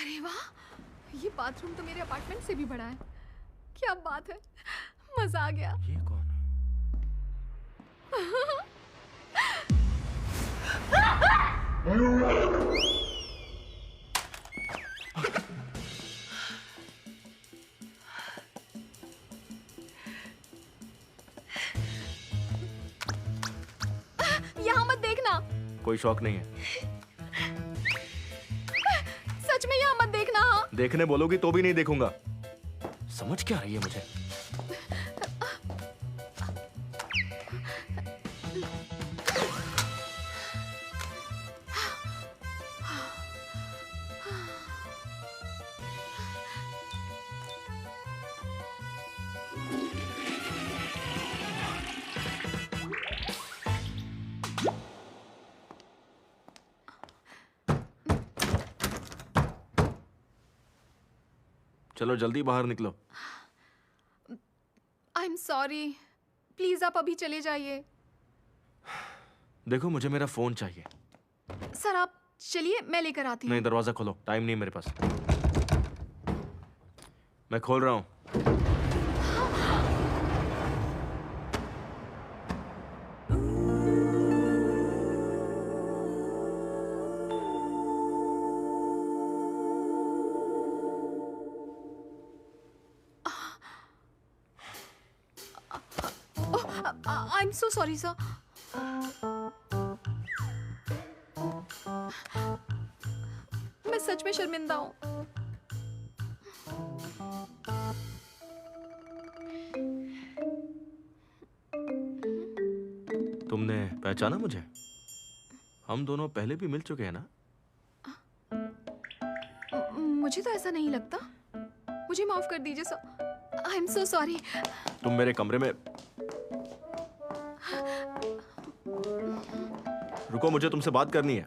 अरे वाह, ये बाथरूम तो मेरे अपार्टमेंट से भी बड़ा है। क्या बात है, मजा आ गया। ये कौन है? यहाँ मत देखना, कोई शौक नहीं है। सच में यहाँ मत देखना। हाँ, देखने बोलोगी तो भी नहीं देखूंगा। समझ क्या रही है मुझे? चलो जल्दी बाहर निकलो। आई एम सॉरी, प्लीज आप अभी चले जाइए। देखो मुझे मेरा फोन चाहिए। सर आप चलिए, मैं लेकर आती हूँ। नहीं, दरवाजा खोलो, टाइम नहीं मेरे पास। मैं खोल रहा हूँ। I am so sorry sir. मैं सच में शर्मिंदा हूँ। तुमने पहचाना मुझे? हम दोनों पहले भी मिल चुके हैं ना? मुझे तो ऐसा नहीं लगता। मुझे माफ कर दीजिए sir. I am so sorry. तुम मेरे कमरे में रुको, मुझे तुमसे बात करनी है।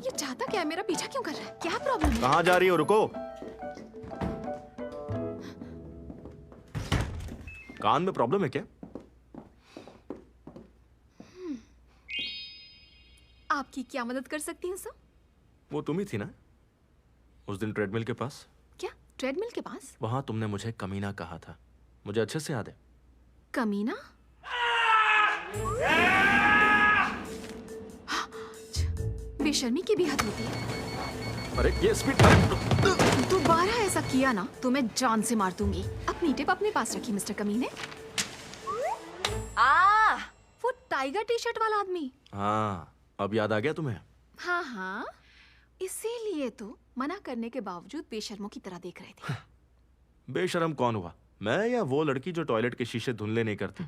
ये चाहता क्या है? मेरा पीछा क्यों कर रहा है? क्या प्रॉब्लम है? कहाँ जा रही हो? रुको। कान में प्रॉब्लम है क्या? आपकी क्या मदद कर सकती हूँ सर? वो तुम ही थी ना उस दिन ट्रेडमिल के पास? क्या ट्रेडमिल के पास? वहां तुमने मुझे कमीना कहा था, मुझे अच्छे से याद है। कमीना? बेशर्मी की भी हद होती है। अरे ये स्पीड। दोबारा ऐसा किया ना तो मैं जान से मार दूंगी। अपनी टिप अपने पास रखिए मिस्टर कमीने। वो टाइगर टी शर्ट वाला आदमी। हाँ, अब याद आ गया तुम्हें? हाँ हाँ, इसीलिए तो मना करने के बावजूद बेशर्मों की तरह देख रहे थे। बेशर्म कौन हुआ, मैं या वो लड़की जो टॉयलेट के शीशे धुंधले नहीं करती?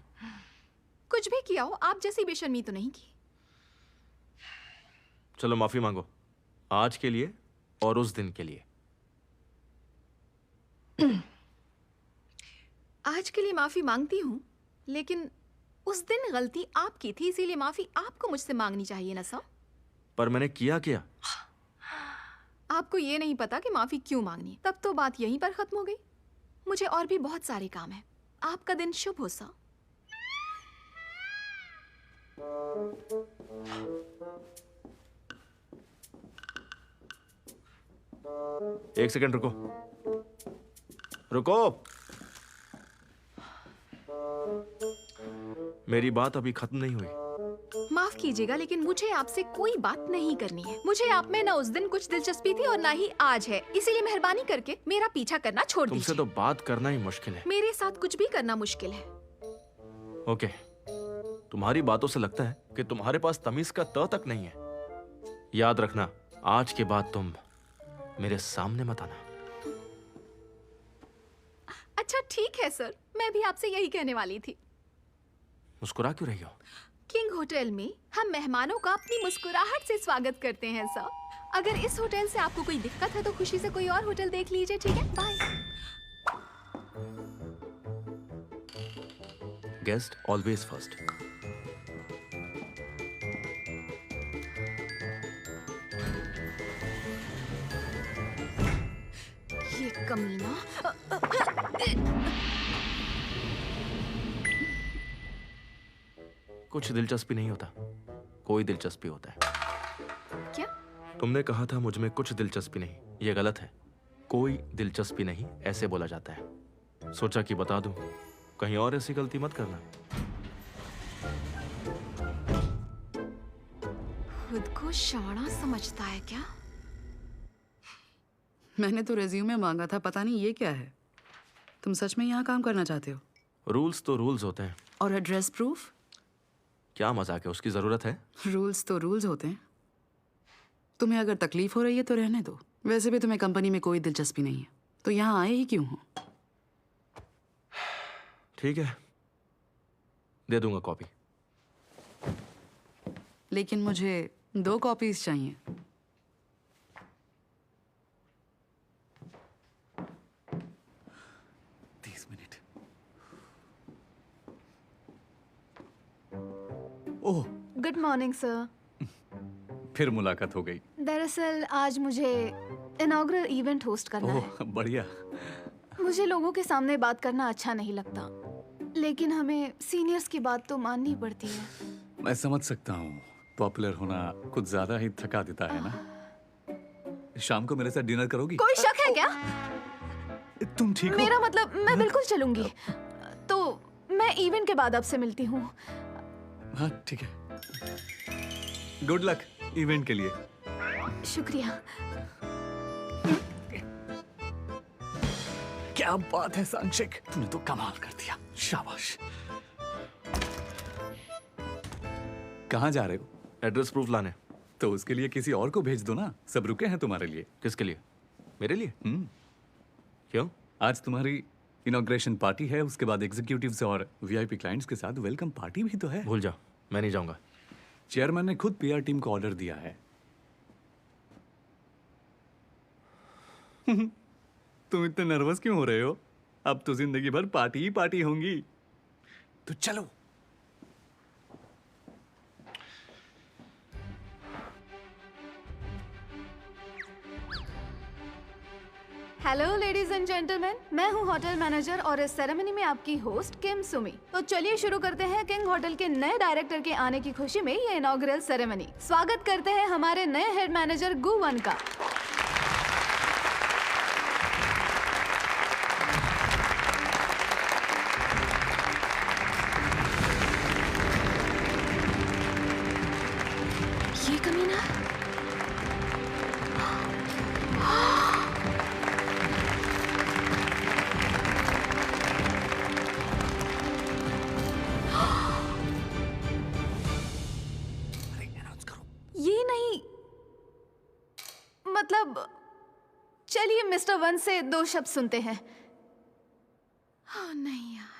कुछ भी किया हो, आप जैसी बेशर्मी तो नहीं की। चलो माफी मांगो, आज के लिए और उस दिन के लिए। आज के लिए माफी मांगती हूँ, लेकिन उस दिन गलती आपकी थी, इसीलिए माफी आपको मुझसे मांगनी चाहिए ना सर। पर मैंने किया क्या? आपको ये नहीं पता कि माफी क्यों मांगनी है। तब तो बात यहीं पर खत्म हो गई। मुझे और भी बहुत सारे काम हैं। आपका दिन शुभ हो सर। एक सेकंड रुको। रुको, मेरी बात अभी खत्म नहीं हुई। माफ कीजिएगा, लेकिन मुझे आपसे कोई बात नहीं करनी है। मुझे आप में ना उस दिन कुछ दिलचस्पी थी और ना ही आज है, इसीलिए मेहरबानी करके मेरा पीछा करना छोड़ तुमसे दीजिए। तो बात करना ही मुश्किल है। मेरे साथ कुछ भी करना मुश्किल है। ओके, तुम्हारी बातों से लगता है कि तुम्हारे पास तमीज का त तक नहीं है। याद रखना, आज के बाद तुम मेरे सामने मत आना। अच्छा ठीक है सर, मैं भी आपसे यही कहने वाली थी। मुस्कुरा क्यों रही हो? किंग होटल में हम मेहमानों का अपनी मुस्कुराहट से स्वागत करते हैं सर। अगर इस होटल से आपको कोई दिक्कत है तो खुशी से कोई और होटल देख लीजिए, ठीक है? बाय। Guest always first. ये कमीना। कुछ दिलचस्पी नहीं होता, कोई दिलचस्पी होता है। क्या? तुमने कहा था मुझ में कुछ दिलचस्पी नहीं, ये गलत है। कोई दिलचस्पी नहीं ऐसे बोला जाता है। सोचा कि बता दूं, कहीं और ऐसी गलती मत करना। खुद को शाना समझता है क्या? मैंने तो रेज्यूमे मांगा था, पता नहीं ये क्या है। तुम सच में यहाँ काम करना चाहते हो? रूल्स तो रूल्स होते हैं। और एड्रेस प्रूफ? क्या मजाक है, उसकी जरूरत है? रूल्स तो रूल्स होते हैं। तुम्हें अगर तकलीफ हो रही है तो रहने दो। वैसे भी तुम्हें कंपनी में कोई दिलचस्पी नहीं है, तो यहाँ आए ही क्यों हो? ठीक है, दे दूंगा कॉपी। लेकिन मुझे 2 कॉपीज चाहिए। ओह, गुड मॉर्निंग सर। फिर मुलाकात हो गई। दरअसल आज मुझे इनॉग्रल इवेंट होस्ट करना है। ओह, बढ़िया। मुझे लोगों के सामने बात करना अच्छा नहीं लगता, लेकिन हमें सीनियर्स की बात तो माननी पड़ती है। मैं समझ सकता हूँ, पॉपुलर होना कुछ ज्यादा ही थका देता है ना। शाम को मेरे साथ डिनर करोगी? कोई शक है क्या? तुम ठीक हो? मेरा मतलब मैं बिल्कुल चलूंगी। तो मैं इवेंट के बाद आपसे मिलती हूँ। हाँ ठीक है। गुड लक इवेंट के लिए। शुक्रिया। क्या बात है सांशिक, तूने तो कमाल कर दिया, शाबाश। कहाँ जा रहे हो? एड्रेस प्रूफ लाने। तो उसके लिए किसी और को भेज दो ना, सब रुके हैं तुम्हारे लिए। किसके लिए? मेरे लिए? क्यों? आज तुम्हारी इनॉग्रेशन पार्टी है, उसके बाद एग्जीक्यूटिव्स और वीआईपी क्लाइंट्स के साथ वेलकम पार्टी भी तो है। भूल जाओ, मैं नहीं जाऊंगा। चेयरमैन ने खुद पीआर टीम को ऑर्डर दिया है। तुम इतने नर्वस क्यों हो रहे हो? अब तो जिंदगी भर पार्टी ही पार्टी होंगी। तो चलो। हेलो लेडीज एंड जेंटलमैन, मैं हूँ होटल मैनेजर और इस सेरेमनी में आपकी होस्ट किम सुमी। तो चलिए शुरू करते हैं किंग होटल के नए डायरेक्टर के आने की खुशी में ये इनॉग्रल सेरेमनी। स्वागत करते हैं हमारे नए हेड मैनेजर गुवन का। ये कमीना ये नहीं, मतलब चलिए मिस्टर वन से 2 शब्द सुनते हैं। हाँ नहीं यार।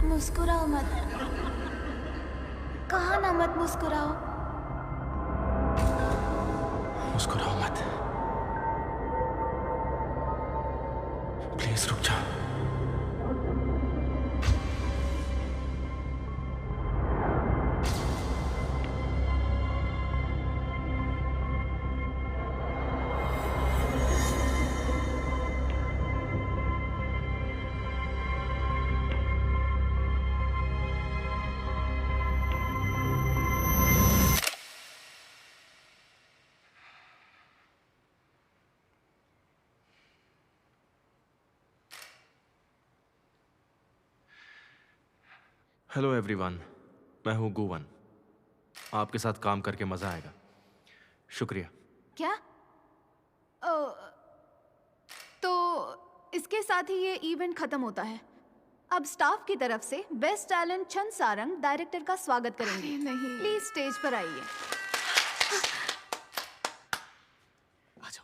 मुस्कुराओ मत, कहा ना मत मुस्कुराओ। मुस्कुराओ मत, प्लीज रुक जाओ। हेलो एवरीवन, मैं हूँ गुवन। आपके साथ काम करके मजा आएगा। शुक्रिया। क्या? तो इसके साथ ही ये इवेंट खत्म होता है। अब स्टाफ की तरफ से बेस्ट टैलेंट चंद सारंग डायरेक्टर का स्वागत करेंगे। नहीं, प्लीज स्टेज पर आइए। आ जाओ।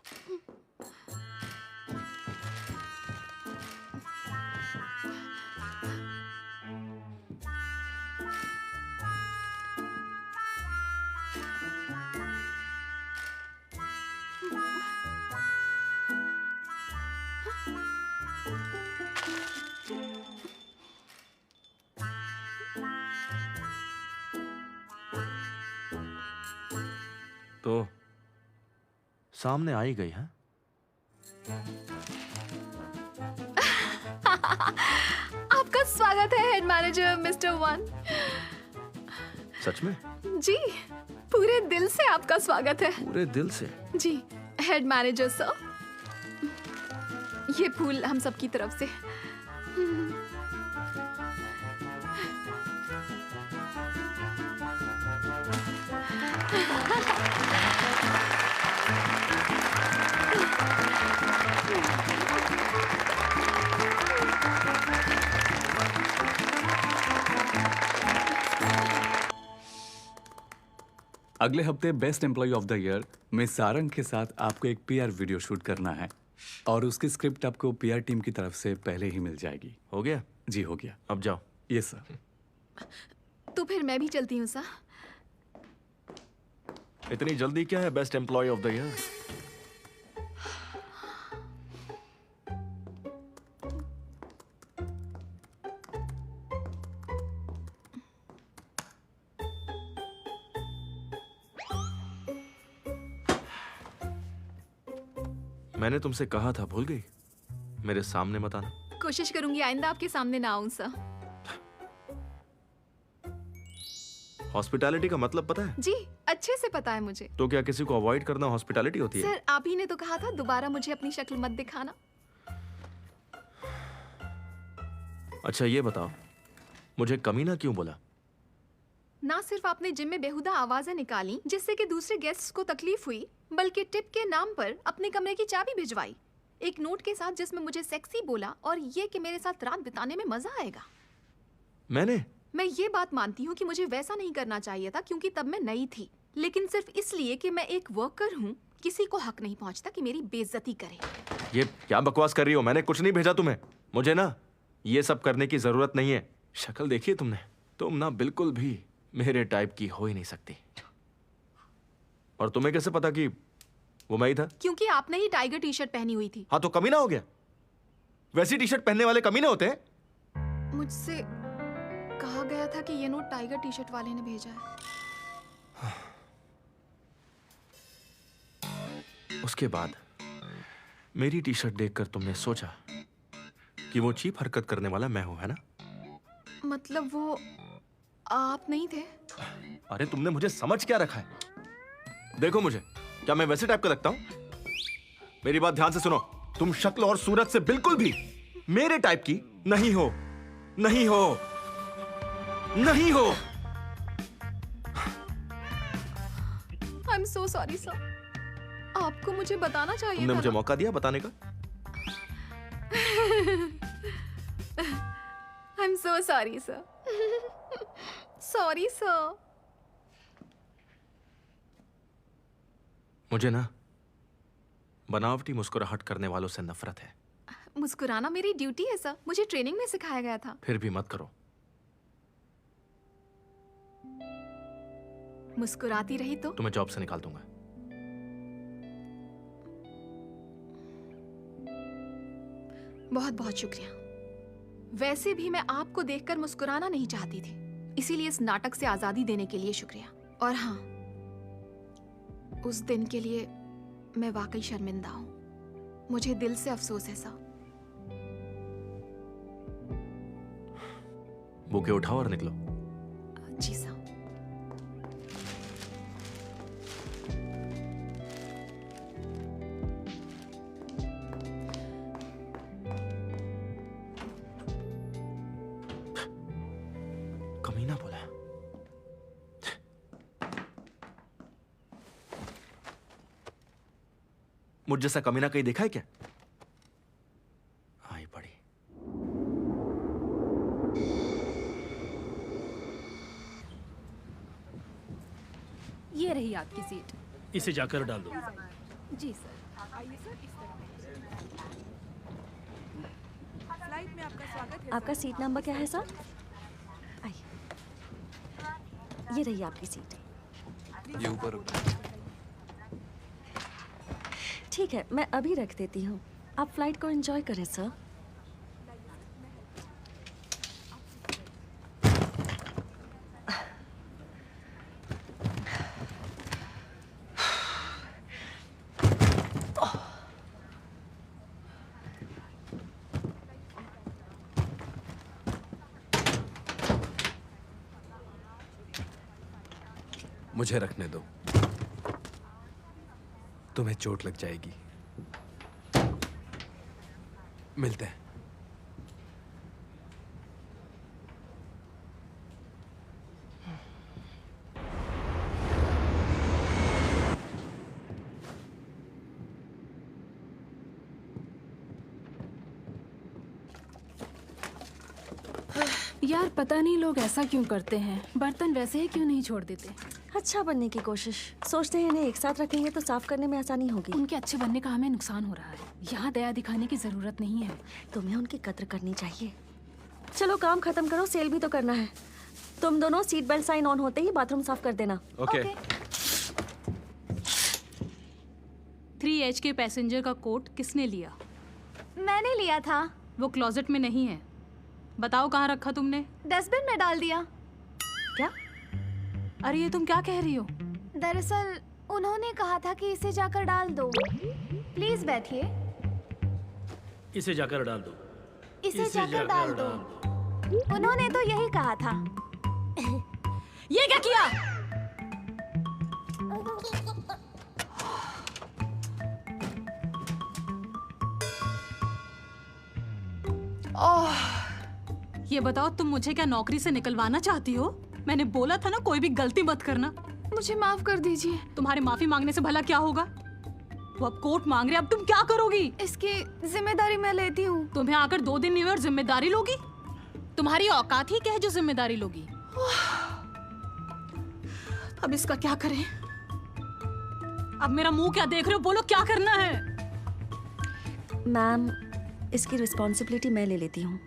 तो सामने आ ही गई है। आपका स्वागत है हेड मैनेजर मिस्टर वन। सच में? जी, पूरे दिल से आपका स्वागत है। पूरे दिल से? जी हेड मैनेजर सर, ये फूल हम सबकी तरफ से। अगले हफ्ते best employee of the year में सारंग के साथ आपको एक पीआर वीडियो शूट करना है और उसकी स्क्रिप्ट आपको पीआर टीम की तरफ से पहले ही मिल जाएगी। हो गया? जी हो गया। अब जाओ। Yes sir. तो फिर मैं भी चलती हूँ सर। इतनी जल्दी क्या है best employee of the year? मैंने तुमसे कहा था, भूल गई? मेरे सामने मत आना। कोशिश करूंगी आइंदा आपके सामने ना आऊं सर। हॉस्पिटैलिटी का मतलब पता है? जी अच्छे से पता है मुझे। तो क्या किसी को अवॉइड करना हॉस्पिटैलिटी होती है? सर आप ही ने तो कहा था दोबारा मुझे अपनी शक्ल मत दिखाना। अच्छा ये बताओ, मुझे कमीना क्यों बोला? ना सिर्फ आपने जिम में बेहुदा आवाजें निकाली जिससे कि दूसरे गेस्ट्स को तकलीफ हुई, बल्कि टिप के नाम पर अपने कमरे की चाबी भिजवाई, एक नोट के साथ जिसमें मुझे सेक्सी बोला और ये कि मेरे साथ रात बिताने में मजा आएगा। मैं ये बात मानती हूँ कि मुझे वैसा नहीं करना चाहिए था क्योंकि तब मैं नई थी, लेकिन सिर्फ इसलिए कि मैं एक वर्कर हूँ किसी को हक नहीं पहुँचता कि मेरी बेइज्जती करे। ये क्या बकवास कर रही हो? मैंने कुछ नहीं भेजा तुम्हें। मुझे ना ये सब करने की जरूरत नहीं है। शक्ल देखी तुमने? तुम ना बिल्कुल भी मेरे टाइप की हो ही नहीं सकती। और तुम्हें कैसे पता कि वो मैं ही था? क्योंकि आपने ही टाइगर टी शर्ट पहनी हुई थी। हाँ तो कमीना हो गया। वैसी टी शर्ट पहनने वाले कमीने होते हैं? मुझसे कहा गया था कि ये नोट टाइगर टी शर्ट वाले ने भेजा है। उसके बाद मेरी टी शर्ट देखकर तुमने सोचा कि वो चीप हरकत करने वाला मैं हूं, है ना? मतलब वो आप नहीं थे? अरे तुमने मुझे समझ क्या रखा है? देखो मुझे, क्या मैं वैसे टाइप का लगता हूं? मेरी बात ध्यान से सुनो, तुम शक्ल और सूरत से बिल्कुल भी मेरे टाइप की नहीं हो। नहीं हो, नहीं हो। I am so sorry sir. आपको मुझे बताना चाहिए तुमने था मुझे ना? मौका दिया बताने का। I am so sorry sir. Sorry sir. मुझे ना बनावटी मुस्कुराहट करने वालों से नफरत है। मुस्कुराना मेरी ड्यूटी है सर, मुझे ट्रेनिंग में सिखाया गया था। फिर भी मत करो। मुस्कुराती रही तो तुम्हें जॉब से निकाल दूंगा। बहुत बहुत शुक्रिया। वैसे भी मैं आपको देखकर मुस्कुराना नहीं चाहती थी, इसीलिए इस नाटक से आजादी देने के लिए शुक्रिया। और हाँ, उस दिन के लिए मैं वाकई शर्मिंदा हूँ। मुझे दिल से अफसोस है सर। बुके उठाओ और निकलो। जी सर। कमीना बोला। मुझ जैसा कमीना कहीं देखा है क्या? आई पड़ी। ये रही आपकी सीट। इसे जाकर डाल दो। जी सर। आपका सीट नंबर क्या है सर? आइए, ये रही आपकी सीट। ये ऊपर ठीक है, मैं अभी रख देती हूँ। आप फ्लाइट को एंजॉय करें सर। मुझे रखने दो, तुम्हें चोट लग जाएगी। मिलते हैं। यार पता नहीं लोग ऐसा क्यों करते हैं, बर्तन वैसे ही क्यों नहीं छोड़ देते। अच्छा बनने की कोशिश, सोचते हैं इन्हें एक साथ रखेंगे तो साफ करने में आसानी होगी। उनके अच्छे बनने का हमें नुकसान हो रहा है। यहाँ दया दिखाने की जरूरत नहीं है। तुम्हें उनकी कद्र करनी चाहिए। चलो काम खत्म करो, सेल भी तो करना है। तुम दोनों सीट बेल्ट साइन ऑन होते ही बाथरूम साफ कर देना। ओके। 3H के पैसेंजर का कोट किसने लिया? मैंने लिया था। वो क्लोजेट में नहीं है। बताओ कहाँ रखा तुमने? डस्टबिन में डाल दिया। क्या? अरे ये तुम क्या कह रही हो? दरअसल उन्होंने कहा था कि इसे जाकर डाल दो। प्लीज बैठिए। इसे जाकर डाल दो। इसे जाकर डाल दो। उन्होंने तो यही कहा था। ये क्या किया? ये बताओ तुम मुझे क्या नौकरी से निकलवाना चाहती हो? मैंने बोला था ना कोई भी गलती मत करना। मुझे माफ कर दीजिए। तुम्हारे माफी मांगने से भला क्या होगा? वो अब कोट मांग रहे, अब तुम क्या करोगी? इसकी जिम्मेदारी मैं लेती हूँ। तुम्हें आकर 2 दिन नहीं हुए और जिम्मेदारी लोगी? तुम्हारी औकात ही क्या है जो जिम्मेदारी लोगी? अब इसका क्या करें? अब मेरा मुंह क्या देख रहे हो? बोलो क्या करना है? मैम, इसकी रिस्पॉन्सिबिलिटी मैं ले लेती हूँ।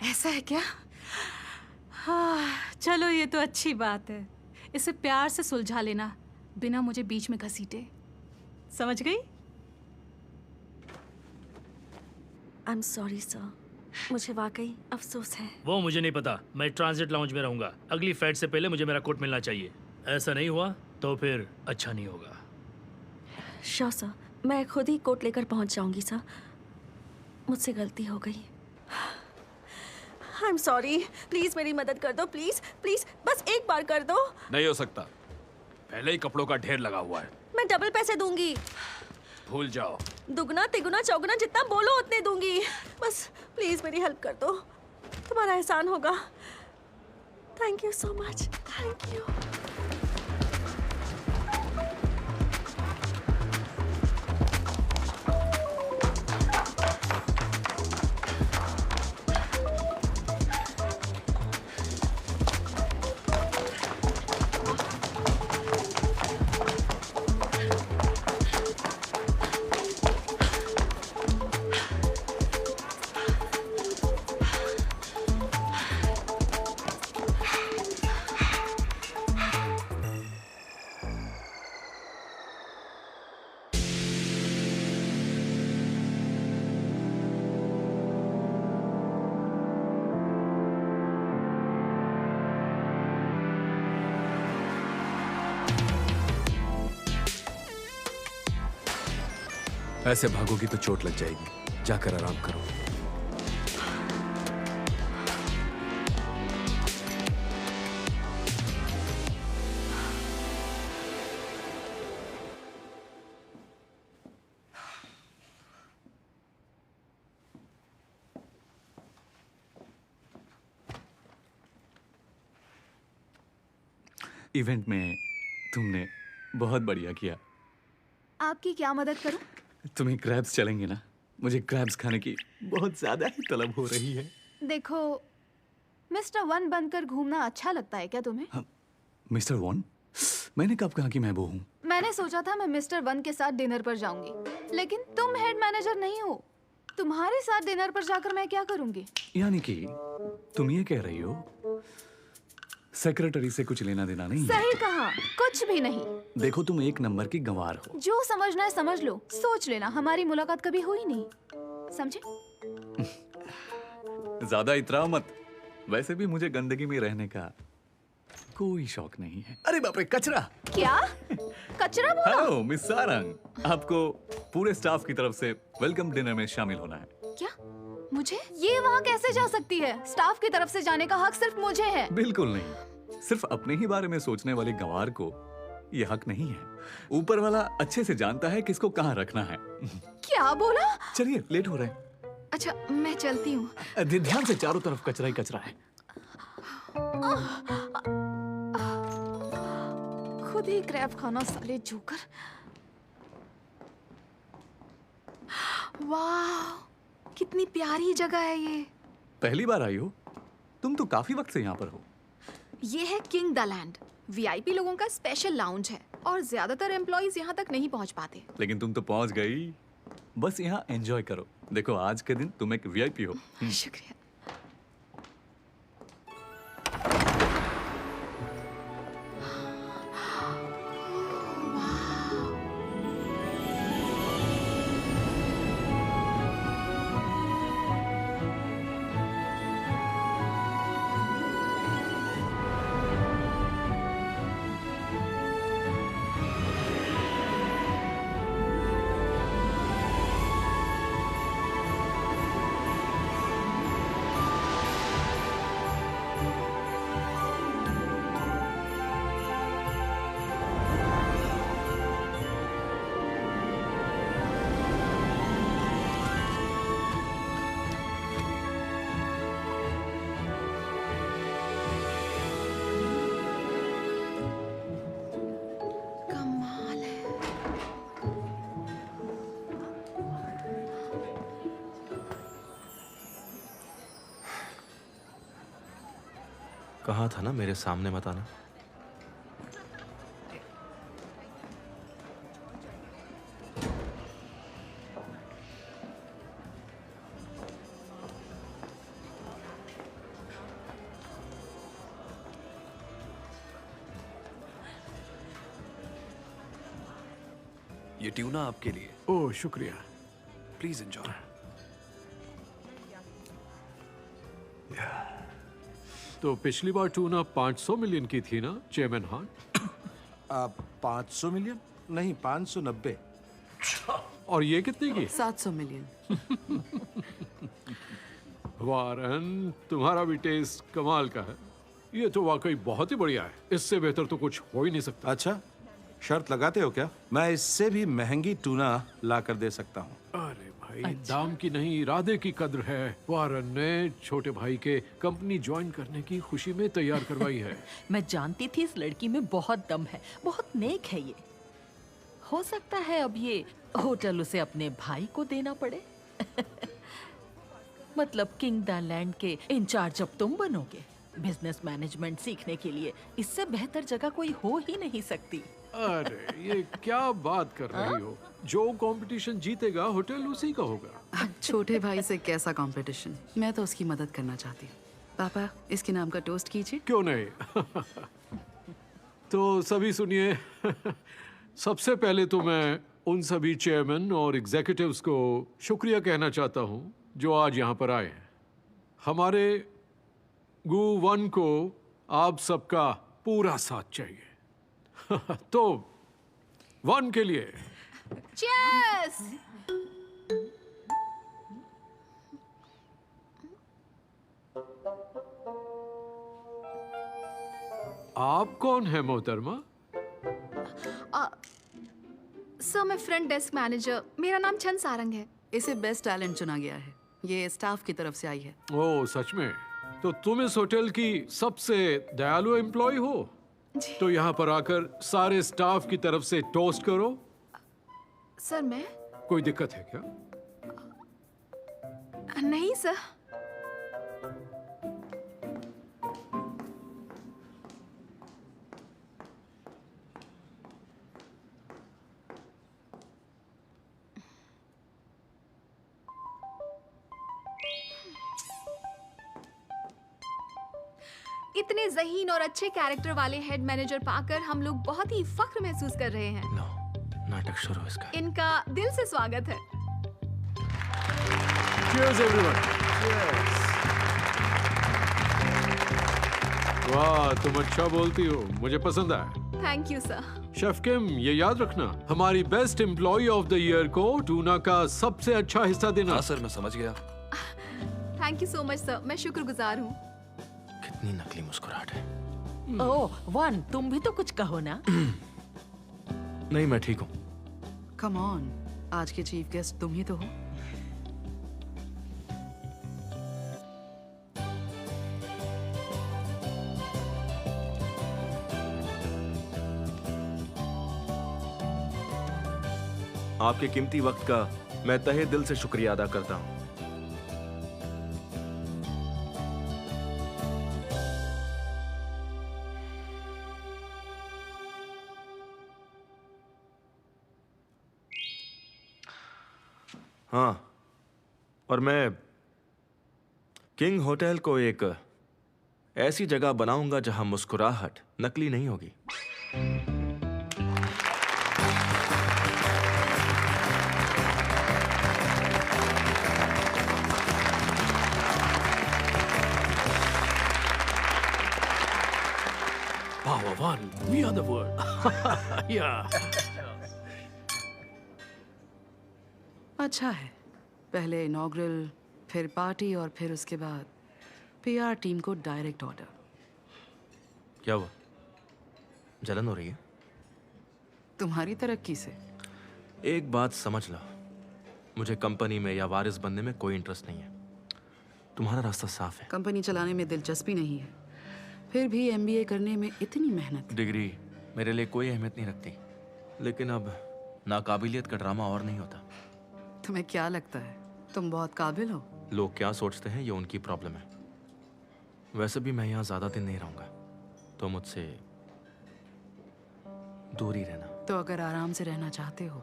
ऐसा है क्या? हाँ, चलो ये तो अच्छी बात है। इसे प्यार से सुलझा लेना, बिना मुझे बीच में घसीटे। समझ गई? आई एम सॉरी सर, मुझे वाकई अफसोस है। वो मुझे नहीं पता, मैं ट्रांजिट लाउंज में रहूंगा। अगली फ्लाइट से पहले मुझे मेरा कोट मिलना चाहिए। ऐसा नहीं हुआ तो फिर अच्छा नहीं होगा। श्योर सर, मैं खुद ही कोट लेकर पहुंच जाऊंगी सर। मुझसे गलती हो गई। आई एम सॉरी, प्लीज मेरी मदद कर दो। प्लीज प्लीज, बस एक बार कर दो। नहीं हो सकता, पहले ही कपड़ों का ढेर लगा हुआ है। मैं डबल पैसे दूंगी। भूल जाओ। दुगना तिगुना चौगुना जितना बोलो उतने दूंगी। बस प्लीज मेरी हेल्प कर दो, तुम्हारा एहसान होगा। Thank you so much. Thank you. ऐसे भागोगी तो चोट लग जाएगी। जाकर आराम करो। इवेंट में तुमने बहुत बढ़िया किया। आपकी क्या मदद करूं? तुम्हें क्रैब्स चलेंगे ना? मुझे क्रैब्स खाने की बहुत ज्यादा ही तलब हो रही है। देखो, मिस्टर वन बनकर घूमना अच्छा लगता है क्या तुम्हें? हाँ, मिस्टर वॉन? मैंने कब कहा कि मैं वो हूँ? मैंने सोचा था मैं मिस्टर वन के साथ डिनर पर जाऊंगी, लेकिन तुम हेड मैनेजर नहीं हो। तुम्हारे साथ डिनर पर जाकर मैं क्या करूंगी? यानी कि तुम ये कह रही हो सेक्रेटरी से कुछ लेना देना नहीं है? सही कहा, कुछ भी नहीं। देखो तुम एक नंबर की गंवार हो। जो समझना है समझ लो। सोच लेना हमारी मुलाकात कभी हुई नहीं, समझे? ज्यादा इतराओ मत। वैसे भी मुझे गंदगी में रहने का कोई शौक नहीं है। अरे बाप रे, कचरा! क्या कचरा बोला? हेलो मिस सारंग, आपको पूरे स्टाफ की तरफ से वेलकम डिनर में शामिल होना है। क्या मुझे? ये वहाँ कैसे जा सकती है? स्टाफ की तरफ से जाने का हक सिर्फ मुझे है। बिल्कुल नहीं, सिर्फ अपने ही बारे में सोचने वाले गंवार को ये हक नहीं है। ऊपर वाला अच्छे से जानता है किसको कहाँ रखना है। क्या बोला? चलिए, लेट हो रहे हैं। अच्छा, मैं चलती हूँ। ध्यान से, चारों तरफ कचरा ही कचरा है। खुद ही क्रैप खाना साले जोकर। वाह, कितनी प्यारी जगह है ये। पहली बार आई हो? तुम तो काफी वक्त से यहाँ पर हो। ये है किंग द लैंड, वीआईपी लोगों का स्पेशल लाउंज है और ज्यादातर एम्प्लॉइज यहाँ तक नहीं पहुँच पाते। लेकिन तुम तो पहुँच गई। बस यहाँ एंजॉय करो। देखो, आज के दिन तुम एक वीआईपी हो। शुक्रिया। कहा था ना मेरे सामने मत आना। ये ट्यूना आपके लिए। ओह शुक्रिया। Please enjoy. तो पिछली बार टूना 500 मिलियन की थी ना चेयरमैन हार्ट? 500 मिलियन नहीं, 590। और ये कितने की? 700 मिलियन। वारन, तुम्हारा भी टेस्ट कमाल का है। ये तो वाकई बहुत ही बढ़िया है। इससे बेहतर तो कुछ हो ही नहीं सकता। अच्छा, शर्त लगाते हो क्या? मैं इससे भी महंगी टूना ला कर दे सकता हूँ। अरे भाई, दाम की नहीं, इरादे की कद्र है। वारन ने छोटे भाई के कंपनी ज्वाइन करने की खुशी में तैयार करवाई है। मैं जानती थी इस लड़की में बहुत दम है, बहुत नेक है ये। हो सकता है अब ये होटल उसे अपने भाई को देना पड़े। मतलब किंग द लैंड के इंचार्ज अब तुम बनोगे। बिजनेस मैनेजमेंट सीखने के लिए इससे बेहतर जगह कोई हो ही नहीं सकती। अरे ये क्या बात कर रही हो? जो कंपटीशन जीतेगा होटल उसी का होगा। छोटे भाई से कैसा कंपटीशन? मैं तो उसकी मदद करना चाहती हूँ। पापा, इसके नाम का टोस्ट कीजिए। क्यों नहीं? तो सभी सुनिए। सबसे पहले तो मैं उन सभी चेयरमैन और एग्जीक्यूटिव्स को शुक्रिया कहना चाहता हूँ जो आज यहाँ पर आए हैं। हमारे गु वन को आप सबका पूरा साथ चाहिए। तो वन के लिए Cheers! आप कौन है मोहतरमा? सर, मैं फ्रंट डेस्क मैनेजर, मेरा नाम छन सारंग है। इसे बेस्ट टैलेंट चुना गया है। ये स्टाफ की तरफ से आई है। ओह सच में? तो तुम इस होटल की सबसे दयालु एम्प्लॉय हो? तो यहाँ पर आकर सारे स्टाफ की तरफ से टोस्ट करो। सर, मैं? कोई दिक्कत है क्या? नहीं सर। इतने ज़हीन और अच्छे कैरेक्टर वाले हेड मैनेजर पाकर हम लोग बहुत ही फख्र महसूस कर रहे हैं। नाटक शुरू इसका। इनका दिल से स्वागत है। Cheers everyone. वाह, तुम अच्छा बोलती हो, मुझे पसंद आया। Thank you sir. Chef Kim, ये याद रखना, हमारी best employee of the year को टूना का सबसे अच्छा हिस्सा देना। हाँ सर, मैं समझ गया। Thank you so much sir, मैं शुक्रगुजार हूँ। कितनी नकली मुस्कुराहट है। ओह वन, तुम भी तो कुछ कहो ना। नहीं, मैं ठीक हूँ। कम ऑन, आज के चीफ गेस्ट तुम ही तो हो। आपके कीमती वक्त का मैं तहे दिल से शुक्रिया अदा करता हूँ। हाँ, और मैं किंग होटल को एक ऐसी जगह बनाऊंगा जहां मुस्कुराहट नकली नहीं होगी। Power one, we are the world. Yeah. अच्छा है, पहले इनॉग्रल, फिर पार्टी और फिर उसके बाद पीआर टीम को डायरेक्ट ऑर्डर। क्या हुआ? जलन हो रही है? तुम्हारी तरक्की से। एक बात समझ लो, मुझे कंपनी में या वारिस बनने में कोई इंटरेस्ट नहीं है। तुम्हारा रास्ता साफ है। कंपनी चलाने में दिलचस्पी नहीं है, फिर भी एमबीए करने में इतनी मेहनत। डिग्री मेरे लिए कोई अहमियत नहीं रखती, लेकिन अब नाकाबिलियत का ड्रामा और नहीं होता। तुम्हें क्या लगता है तुम बहुत काबिल हो? लोग क्या सोचते हैं ये उनकी प्रॉब्लम है। वैसे भी मैं यहाँ ज्यादा दिन नहीं रहूंगा, तो मुझसे दूर ही रहना। तो अगर आराम से रहना चाहते हो,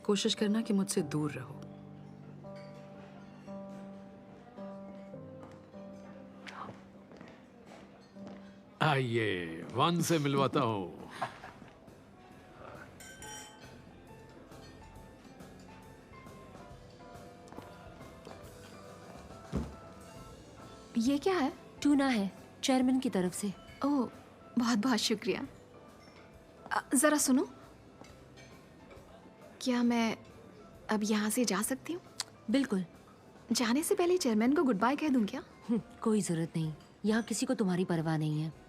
कोशिश करना कि मुझसे दूर रहो। आइए, वन से मिलवाता हूँ। ये क्या है? टूना है, चेयरमैन की तरफ से। ओह, बहुत बहुत शुक्रिया। जरा सुनो, क्या मैं अब यहाँ से जा सकती हूँ? बिल्कुल। जाने से पहले चेयरमैन को गुड बाय कह दूँ क्या? कोई जरूरत नहीं, यहाँ किसी को तुम्हारी परवाह नहीं है।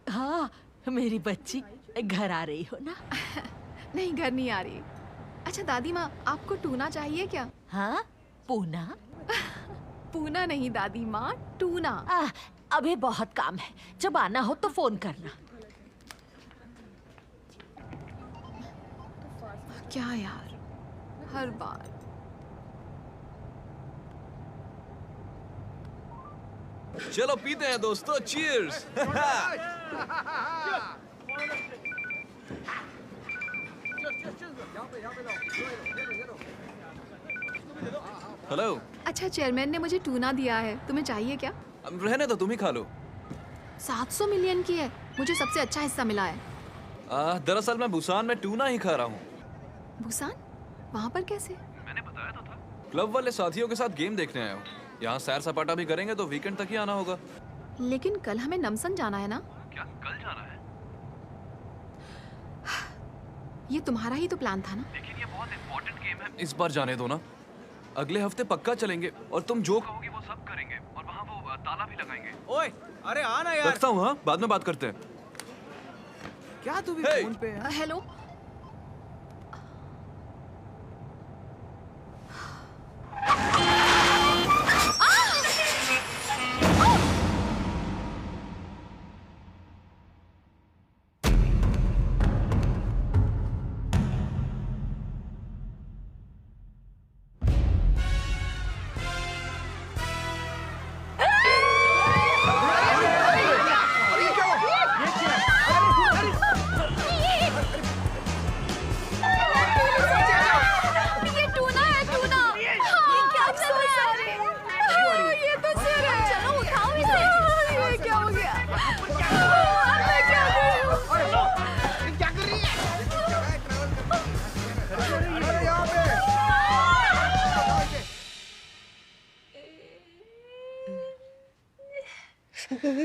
हाँ, मेरी बच्ची घर आ रही हो ना? नहीं, घर नहीं आ रही। अच्छा दादी माँ, आपको टूना चाहिए क्या? हाँ, पूना? पूना नहीं दादी माँ, टूना। अभी बहुत काम है, जब आना हो तो फोन करना। क्या यार, हर बार। चलो पीते हैं दोस्तों, चीयर्स। हेलो। अच्छा, चेयरमैन ने मुझे टूना दिया है, तुम्हें चाहिए क्या? अब रहने दो, तुम ही खा लो। 700 मिलियन की है, मुझे सबसे अच्छा हिस्सा मिला है। दरअसल मैं बुसान में टूना ही खा रहा हूँ। बुसान? वहाँ पर कैसे? मैंने बताया तो था। क्लब वाले साथियों के साथ गेम देखने आया हूँ। यहाँ सैर सपाटा भी करेंगे तो वीकेंड तक ही आना होगा। लेकिन कल हमें नमसन जाना है ना? क्या कल जाना है? ये तुम्हारा ही तो प्लान था ना? लेकिन ये बहुत इंपॉर्टेंट गेम है। इस बार जाने दो ना, अगले हफ्ते पक्का चलेंगे और तुम जो कहोगे वो सब करेंगे और वहाँ वो ताला भी लगाएंगे। ओए, अरे आना यार। रखता हूँ, हाँ, बाद में बात करते हैं। क्या तू भी फोन पे है? हेलो। नहीं,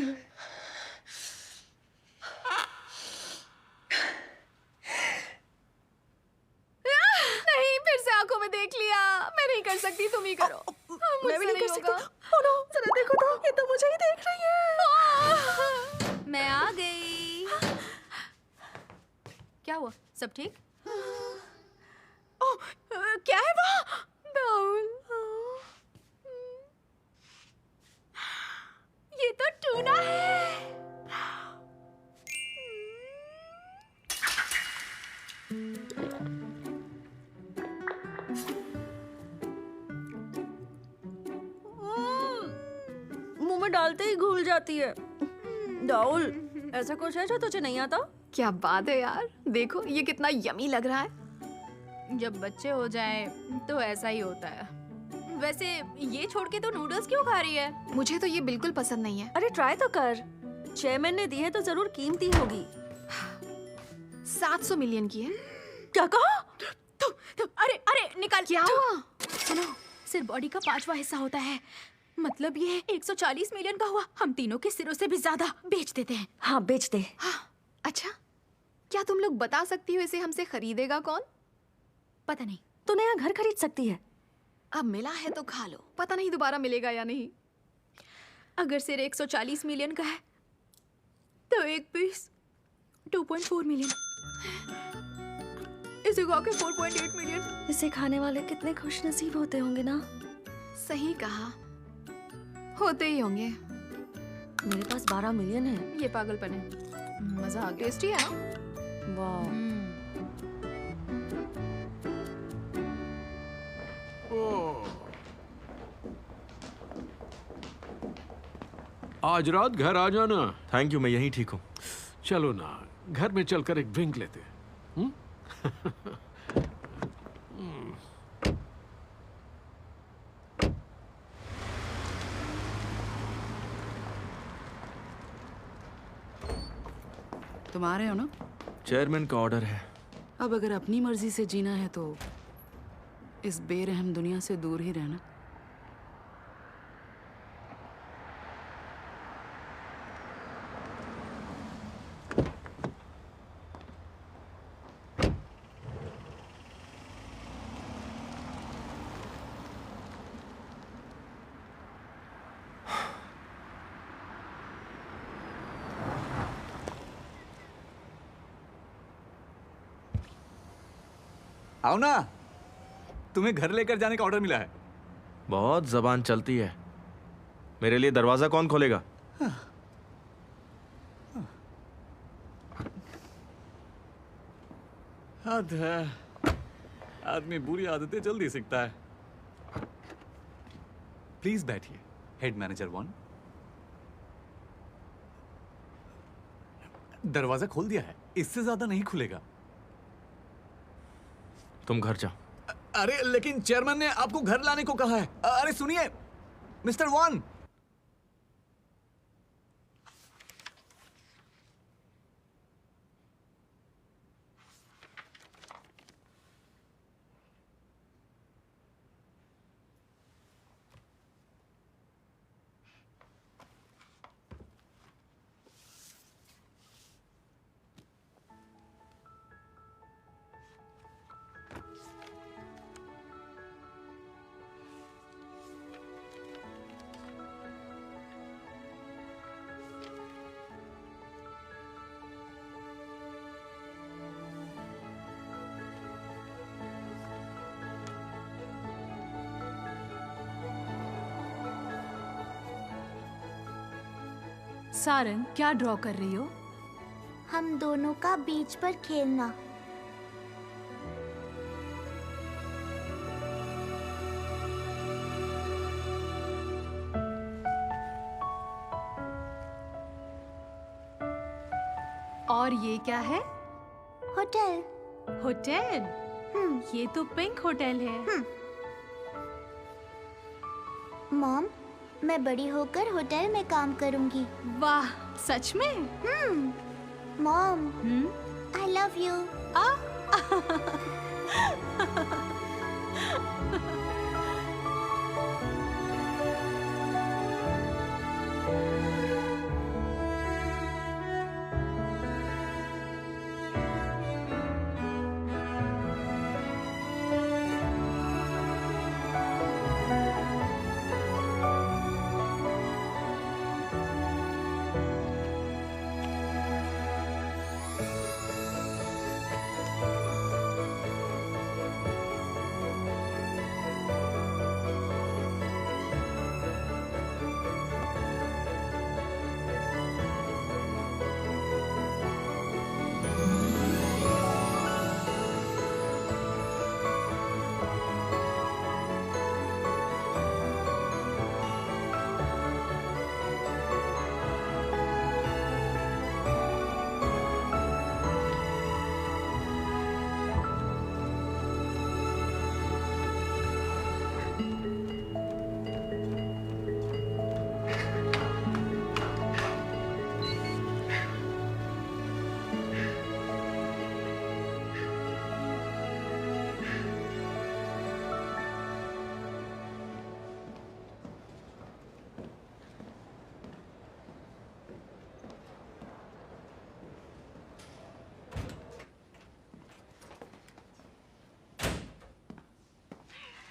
फिर से आंखों में देख लिया। मैं नहीं कर सकती, तुम ही करो। मैं भी नहीं कर सकती। होगा। Oh no, जरा देखो तो, ये तो मुझे ही देख रही है। मैं आ गई। क्या हुआ? सब ठीक? क्या है वो? बाउल। ये तो टूना है। मुंह में डालते ही घुल जाती है। डाउल, ऐसा कुछ है जो तुझे नहीं आता? क्या बात है यार, देखो ये कितना यमी लग रहा है। जब बच्चे हो जाएं तो ऐसा ही होता है। वैसे ये छोड़ के तो नूडल्स क्यों खा रही है? मुझे तो ये बिल्कुल पसंद नहीं है। अरे ट्राई तो कर। चेयरमैन ने दी है तो जरूर कीमती होगी। 700 मिलियन की है। क्या कहा? अरे अरे निकाल। क्या हुआ? सुनो, सिर्फ बॉडी का 5वां हिस्सा होता है। मतलब ये 140 मिलियन का हुआ। हम तीनों के सिरों से भी ज्यादा बेच देते हैं। हाँ, बेच दे। हाँ, अच्छा, क्या तुम लोग बता सकती हो इसे हमसे खरीदेगा कौन? पता नहीं। तू नया घर खरीद सकती है। अब मिला है तो खा लो, पता नहीं दोबारा मिलेगा या नहीं। अगर सिर्फ 140 मिलियन का है तो एक पीस 2.4 मिलियन, इसे खा के 4.8 मिलियन। इसे खाने वाले कितने खुशनसीब होते होंगे ना। सही कहा, होते ही होंगे। मेरे पास 12 मिलियन है। ये पागलपन है। मजा आ गया। टेस्टी है ना? वाह। आज रात घर आ जाना। थैंक यू, मैं यहीं ठीक हूँ। चलो ना, घर में चलकर एक ड्रिंक लेते हैं। हम्म? तुम आ रहे हो ना? चेयरमैन का ऑर्डर है। अब अगर अपनी मर्जी से जीना है तो इस बेरहम दुनिया से दूर ही रहना। आओ ना, तुम्हें घर लेकर जाने का ऑर्डर मिला है। बहुत जबान चलती है। मेरे लिए दरवाजा कौन खोलेगा? हद है, आदमी बुरी आदतें जल्दी सीखता है। प्लीज बैठिए, हेड मैनेजर 1। दरवाजा खोल दिया है, इससे ज्यादा नहीं खुलेगा। तुम घर जाओ। अरे लेकिन चेयरमैन ने आपको घर लाने को कहा है। अरे सुनिए मिस्टर 1। सारंग, क्या ड्रॉ कर रही हो? हम दोनों का बीच पर खेलना। और ये क्या है? होटल। होटल? ये तो पिंक होटल है। मॉम, मैं बड़ी होकर होटल में काम करूंगी। वाह, सच में? Mom, I love you.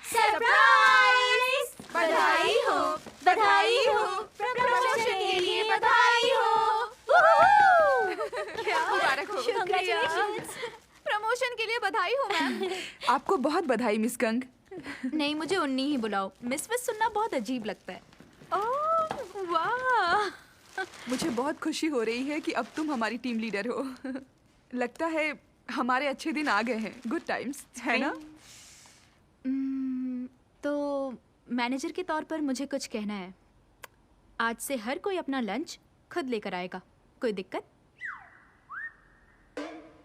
Surprise! बधाई हो, बधाई हो, प्रमोशन के लिए बधाई हो। क्या मुबारक हो। Congratulations! प्रमोशन के लिए बधाई हो मैम। आपको बहुत बधाई मिस कंग। नहीं, मुझे उन्नी ही बुलाओ। मिस विस सुनना बहुत अजीब लगता है। ओह वाह, मुझे बहुत खुशी हो रही है कि अब तुम हमारी टीम लीडर हो। लगता है हमारे अच्छे दिन आ गए हैं। गुड टाइम्स, है ना? तो मैनेजर के तौर पर मुझे कुछ कहना है। आज से हर कोई अपना लंच खुद लेकर आएगा। कोई दिक्कत?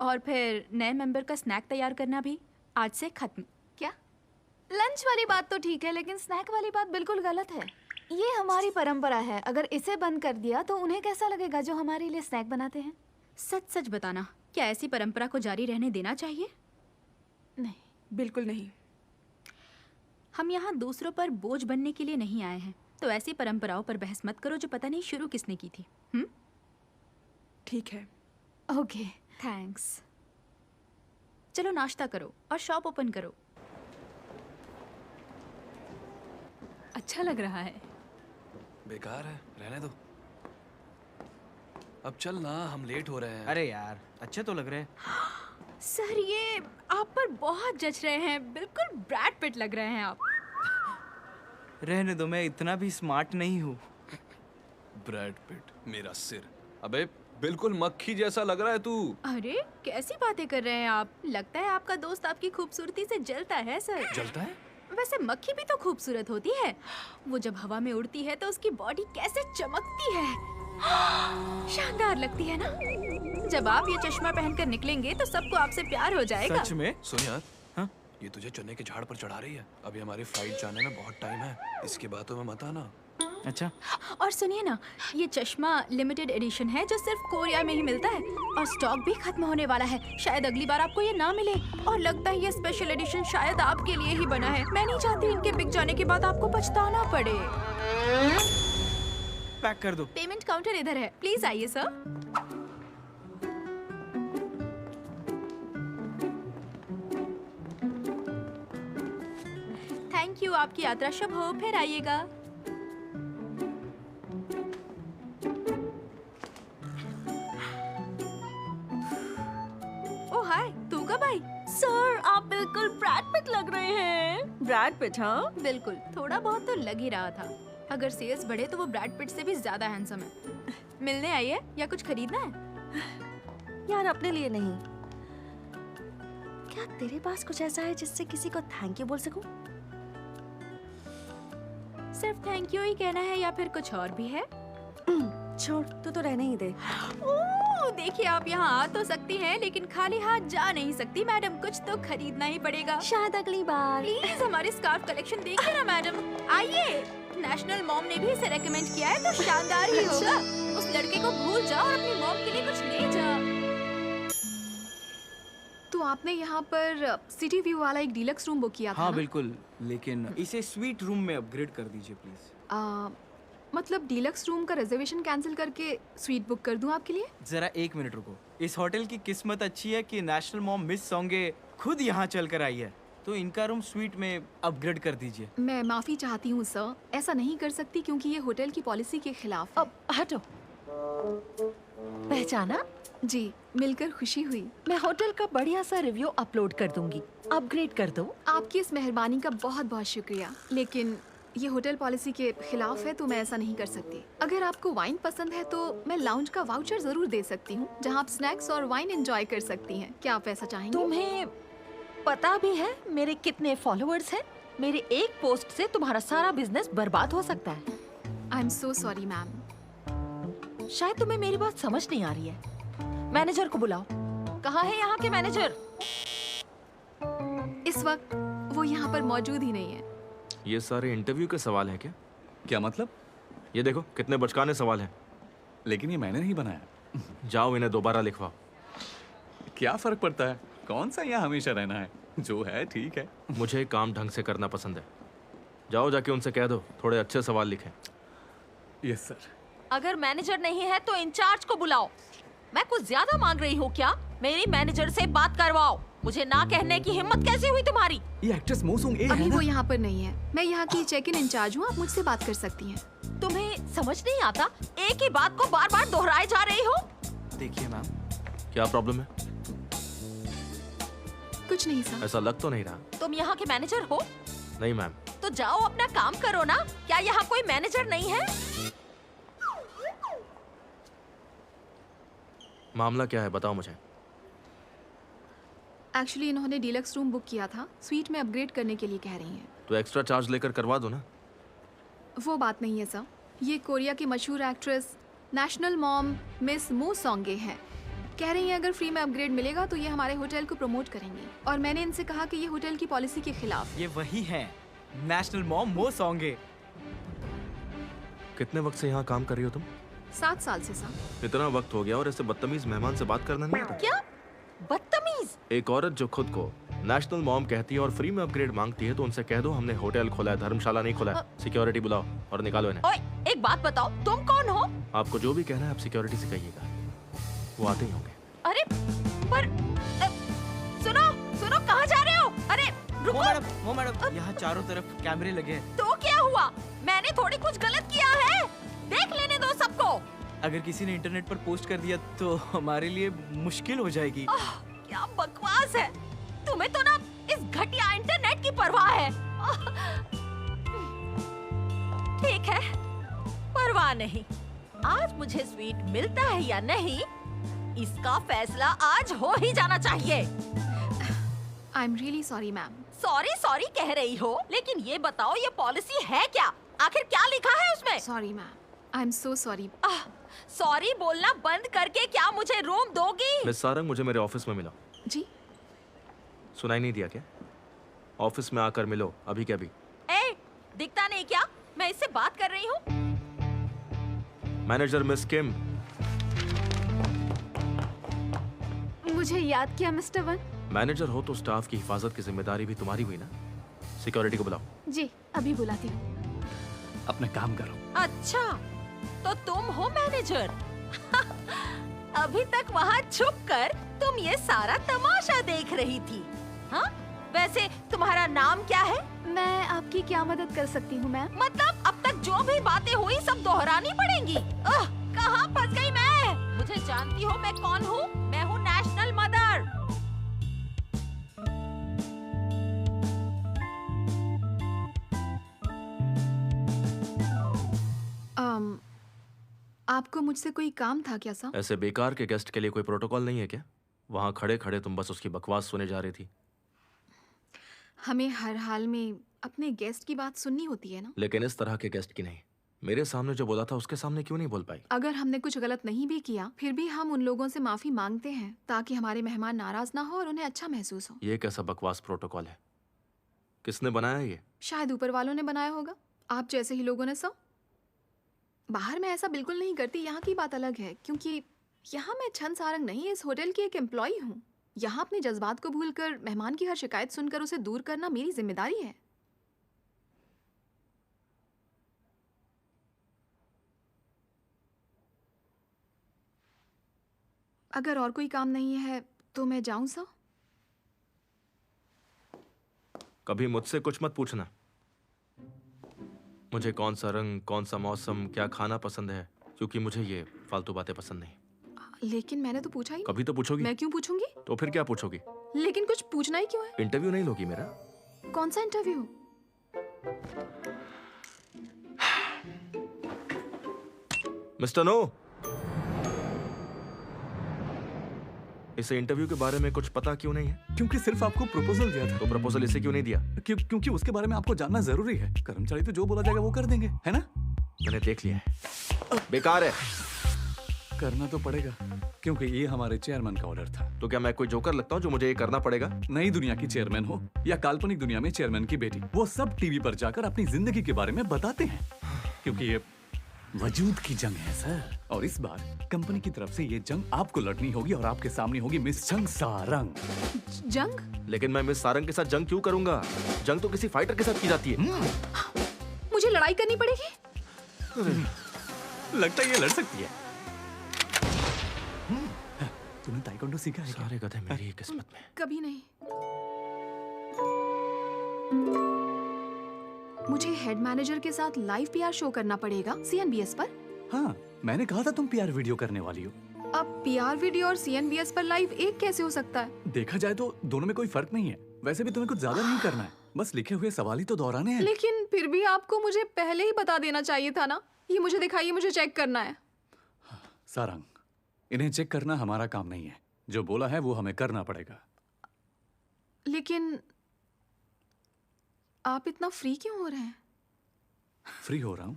और फिर नए मेंबर का स्नैक तैयार करना भी आज से खत्म। क्या? लंच वाली बात तो ठीक है, लेकिन स्नैक वाली बात बिल्कुल गलत है। ये हमारी परंपरा है। अगर इसे बंद कर दिया तो उन्हें कैसा लगेगा जो हमारे लिए स्नैक बनाते हैं? सच सच बताना, क्या ऐसी परंपरा को जारी रहने देना चाहिए? नहीं, बिल्कुल नहीं। हम यहाँ दूसरों पर बोझ बनने के लिए नहीं आए हैं, तो ऐसी परंपराओं पर बहस मत करो जो पता नहीं शुरू किसने की थी। ठीक है। Okay, thanks. चलो नाश्ता करो और शॉप ओपन करो। अच्छा लग रहा है। बेकार है, रहने दो। अब चल ना, हम लेट हो रहे हैं। अरे यार, अच्छे तो लग रहे हैं। सर, ये आप पर बहुत जच रहे हैं। बिल्कुल ब्रैड पिट लग रहे हैं आप। रहने दो, मैं इतना भी स्मार्ट नहीं हूँ। ब्रैड पिट, मेरा सिर। अबे बिल्कुल मक्खी जैसा लग रहा है तू। अरे कैसी बातें कर रहे हैं आप? लगता है आपका दोस्त आपकी खूबसूरती से जलता है सर। जलता है? वैसे मक्खी भी तो खूबसूरत होती है। वो जब हवा में उड़ती है तो उसकी बॉडी कैसे चमकती है। शानदार लगती है ना? जब आप ये चश्मा पहनकर निकलेंगे तो सबको आपसे प्यार हो जाएगा। सच में? सुन यार, हाँ? ये तुझे चन्ने के झाड़ पर चढ़ा रही है। अभी हमारी फ्लाइट जाने में बहुत टाइम है। इसकी बातों में मत आना। अच्छा। और सुनिए ना, ये चश्मा लिमिटेड एडिशन है जो सिर्फ कोरिया में ही मिलता है और स्टॉक भी खत्म होने वाला है। शायद अगली बार आपको ये ना मिले। और लगता है ये स्पेशल एडिशन शायद आपके लिए ही बना है। मैं नहीं चाहती इनके बिक जाने के बाद आपको पछताना पड़े। पैक कर दो। पेमेंट काउंटर इधर है, प्लीज आइए सर। थैंक यू, आपकी यात्रा शुभ हो। फिर आइएगा। ओ हाय, तू कब आई? सर, आप बिल्कुल ब्रैड पिट लग रहे हैं। Brad Pitt? हाँ, बिल्कुल। थोड़ा बहुत तो लग ही रहा था। अगर सेल्स बढ़े तो वो ब्रैड पिट से भी ज्यादा हैंडसम है। मिलने आई है या कुछ खरीदना है? यार, अपने लिए नहीं। क्या तेरे पास कुछ ऐसा है जिससे किसी को थैंक यू बोल सकूं? सिर्फ थैंक यू ही कहना है या फिर कुछ और भी है? छोड़, तू तो रहने ही दे। ओह, देखिए आप यहाँ आ तो सकती हैं, लेकिन खाली हाथ जा नहीं सकती मैडम। कुछ तो खरीदना ही पड़ेगा। शायद अगली बार। प्लीज हमारे स्कार्फ कलेक्शन देखिए ना मैडम। आइए। नेशनल मॉम ने भी इसे रेकमेंड किया है तो शानदार ही होगा। उस लड़के को भूल जा और अपनी मॉम के लिए कुछ ले जा। तो आपने यहाँ पर सिटी व्यू वाला एक डीलक्स रूम बुक किया था हाँ ना? बिल्कुल, लेकिन इसे स्वीट रूम में अपग्रेड कर दीजिए प्लीज। मतलब डीलक्स रूम का रिजर्वेशन कैंसिल करके स्वीट बुक कर दूं आपके लिए? जरा एक मिनट रुको। इस होटल की किस्मत अच्छी है कि नेशनल मॉम मिस सोंगे खुद यहाँ चल कर आई है, तो इनका रूम स्वीट में अपग्रेड कर दीजिए। मैं माफी चाहती हूँ सर, ऐसा नहीं कर सकती क्योंकि ये होटल की पॉलिसी के खिलाफ है। अब हटो। पहचाना? जी, मिलकर खुशी हुई। मैं होटल का बढ़िया सा रिव्यू अपलोड कर दूंगी। अपग्रेड कर दो। आपकी इस मेहरबानी का बहुत बहुत शुक्रिया, लेकिन ये होटल पॉलिसी के खिलाफ है तो मैं ऐसा नहीं कर सकती। अगर आपको वाइन पसंद है तो मैं लाउंज का वाउचर जरूर दे सकती हूँ जहाँ आप स्नैक्स और वाइन एंजॉय कर सकती हैं। क्या आप ऐसा चाहेंगे? तुम्हें पता भी है मेरे कितने फॉलोअर्स हैं? मेरे एक पोस्ट से तुम्हारा सारा बिजनेस बर्बाद हो सकता है। I am so sorry ma'am. शायद तुम्हें मेरी बात समझ नहीं आ रही है। मैनेजर को बुलाओ। कहाँ है यहाँ के मैनेजर? इस वक्त वो यहाँ पर मौजूद ही नहीं है। ये सारे इंटरव्यू के सवाल हैं क्या? क्या मतलब? ये देखो कितने बचकाने सवाल हैं। लेकिन ये मैंने नहीं बनाया। जाओ इन्हें दोबारा लिखवाओ। क्या फर्क पड़ता है? कौन सा यहाँ हमेशा रहना है? जो है ठीक है। मुझे काम ढंग से करना पसंद है। जाओ जाके उनसे कह दो थोड़े अच्छे सवाल लिखें। Yes sir. अगर मैनेजर नहीं है तो इंचार्ज को बुलाओ। मैं कुछ ज्यादा मांग रही हूँ क्या? मेरी मैनेजर से बात करवाओ। मुझे ना कहने की हिम्मत कैसे हुई तुम्हारी? ये एक्ट्रेस मोसोंग ए है अभी ना? वो यहाँ पर नहीं है। मैं यहाँ की चेक इन इंचार्ज हूँ, आप मुझसे बात कर सकती हैं। तुम्हें समझ नहीं आता? एक ही बात को बार बार दोहराए जा रही हो। देखिए मैम, क्या प्रॉब्लम है? कुछ नहीं सर। ऐसा लग तो नहीं रहा। तुम यहाँ के मैनेजर हो? नहीं मैम। तो जाओ अपना काम करो ना। क्या यहाँ कोई मैनेजर नहीं है? मामला क्या है, बताओ मुझे। एक्चुअली इन्होंने डीलक्स रूम बुक किया था, स्वीट में अपग्रेड करने के लिए कह रही हैं। तो एक्स्ट्रा चार्ज लेकर करवा दो ना। वो बात नहीं है सर। ये कोरिया की मशहूर एक्ट्रेस नेशनल मॉम मिस मो सोंगे हैं। कह रही हैं अगर फ्री में अपग्रेड मिलेगा तो ये हमारे होटल को प्रमोट करेंगी। और मैंने इनसे कहा कि ये होटल की पॉलिसी के खिलाफ। ये वही है, नेशनल मॉम मो सोंगे। कितने वक्त से यहाँ काम कर रही हो तुम? 7 साल से सर। इतना वक्त हो गया और ऐसे बदतमीज मेहमान से बात करना नहीं आता? क्या बदतमीज? एक औरत जो खुद को नेशनल मॉम कहती है और फ्री में अपग्रेड मांगती है तो उनसे कह दो हमने होटल खोला है, धर्मशाला नहीं खोला है। सिक्योरिटी बुलाओ और निकालो इन्हें। ओए, एक बात बताओ, तुम कौन हो? आपको जो भी कहना है आप सिक्योरिटी से कहिएगा, वो आते ही होंगे। अरे पर सुनो सुनो, कहाँ जा रहे हो? अरे रुको। वो मैडम, यहाँ चारों तरफ कैमरे लगे हैं। तो क्या हुआ? मैंने थोड़ी कुछ गलत किया है। देख लेने दो सबको। अगर किसी ने इंटरनेट पर पोस्ट कर दिया तो हमारे लिए मुश्किल हो जाएगी। क्या बकवास है। तुम्हें तो ना इस घटिया इंटरनेट की परवाह है। ठीक है, परवाह नहीं। आज मुझे स्वीट मिलता है या नहीं, इसका फैसला आज हो ही जाना चाहिए। आई am really sorry ma'am. Sorry sorry कह रही हो, लेकिन ये बताओ ये पॉलिसी है क्या? आखिर क्या लिखा है उसमें? Sorry ma'am, I am so sorry. Sorry बोलना बंद करके क्या मुझे रूम दोगी? मिस सारंग, मुझे मेरे ऑफिस में मिलो। जी। सुनाई नहीं दिया क्या? ऑफिस में आकर मिलो, अभी के अभी। ए, दिखता नहीं क्या मैं इससे बात कर रही हूँ? मैनेजर मिस किम। मुझे याद किया मिस्टर वन। मैनेजर हो तो स्टाफ की हिफाजत की जिम्मेदारी भी तुम्हारी हुई ना। सिक्योरिटी को बुलाओ। जी, अभी बुलाती हूँ। अपना काम करो। अच्छा, तो तुम हो मैनेजर? अभी तक वहाँ छुपकर तुम ये सारा तमाशा देख रही थी, हाँ? वैसे तुम्हारा नाम क्या है? मैं आपकी क्या मदद कर सकती हूँ मैम? मतलब अब तक जो भी बातें हुई सब दोहरानी पड़ेंगी? कहाँ फंस गई मैं? मुझे जानती हो मैं कौन हूँ? मैं हूँ नेशनल मदर। आपको मुझसे कोई काम था क्या सर? ऐसे बेकार के गेस्ट के लिए कोई प्रोटोकॉल नहीं है क्या? वहाँ खड़े खड़े तुम बस उसकी बकवास सुने जा रही थी। हमें हर हाल में अपने गेस्ट की बात सुननी होती है ना। लेकिन इस तरह के गेस्ट की नहीं। मेरे सामने जो बोला था उसके सामने क्यों नहीं बोल पाई? अगर हमने कुछ गलत नहीं भी किया फिर भी हम उन लोगों से माफी मांगते हैं ताकि हमारे मेहमान नाराज ना हो और उन्हें अच्छा महसूस हो। ये कैसा बकवास प्रोटोकॉल है? किसने बनाया ये? शायद ऊपर वालों ने बनाया होगा, आप जैसे ही लोगों ने। सब बाहर मैं ऐसा बिल्कुल नहीं करती, यहाँ की बात अलग है क्योंकि यहाँ मैं छन सारंग नहीं, इस होटल की एक एम्प्लॉई हूँ। यहाँ अपने जज्बात को भूलकर मेहमान की हर शिकायत सुनकर उसे दूर करना मेरी जिम्मेदारी है। अगर और कोई काम नहीं है तो मैं जाऊं सर? कभी मुझसे कुछ मत पूछना। मुझे कौन सा रंग, कौन सा मौसम, क्या खाना पसंद है, क्योंकि मुझे ये फालतू बातें पसंद नहीं। लेकिन मैंने तो पूछा ही। कभी तो पूछोगी। मैं क्यों पूछूंगी? तो फिर क्या पूछोगी? लेकिन कुछ पूछना ही क्यों है? इंटरव्यू नहीं लोगी मेरा? कौन सा इंटरव्यू? मिस्टर नो, इसे इंटरव्यू के बारे में कुछ पता क्यों नहीं है? क्योंकि सिर्फ आपको प्रपोजल दिया था। तो प्रपोजल इसे क्यों नहीं दिया? क्योंकि उसके बारे में आपको जानना जरूरी है। कर्मचारी तो जो बोला जाएगा वो कर देंगे, है ना? मैंने देख लिया है, बेकार है। करना तो पड़ेगा क्योंकि ये हमारे चेयरमैन का ऑर्डर था। तो क्या मैं कोई जोकर लगता हूँ जो मुझे ये करना पड़ेगा? नई दुनिया की चेयरमैन हो या काल्पनिक दुनिया में चेयरमैन की बेटी, वो सब टीवी पर जाकर अपनी जिंदगी के बारे में बताते हैं क्योंकि ये वजूद की जंग है सर। और इस बार कंपनी की तरफ से ये जंग आपको लड़नी होगी और आपके सामने होगी मिस छन सारंग। जंग? लेकिन मैं मिस सारंग के साथ जंग क्यों करूंगा? जंग तो किसी फाइटर के साथ की जाती है। मुझे लड़ाई करनी पड़ेगी? लगता है ये लड़ सकती है। तूने ताइक्वांडो सीखा है? सारे गधे मेरी ही किस्मत में। कभी नहीं। मुझे हेड मैनेजर के साथ लाइव पीआर शो करना पड़ेगा CNBS पर। हाँ, मैंने कहा था तुम पीआर वीडियो करने वाली हो। अब पीआर वीडियो और CNBS पर लाइव एक कैसे हो सकता है? देखा जाए तो दोनों में कोई फर्क नहीं है। वैसे भी तुम्हें कुछ ज्यादा नहीं करना है, बस लिखे हुए सवाल ही तो दोहराने हैं। लेकिन फिर भी आपको मुझे पहले ही बता देना चाहिए था ना। ये मुझे दिखाइए, मुझे चेक करना है। सारंग, इन्हें चेक करना हमारा काम नहीं है। जो बोला है वो हमें करना पड़ेगा। लेकिन आप इतना फ्री क्यों हो रहे हैं? फ्री हो रहा हूँ?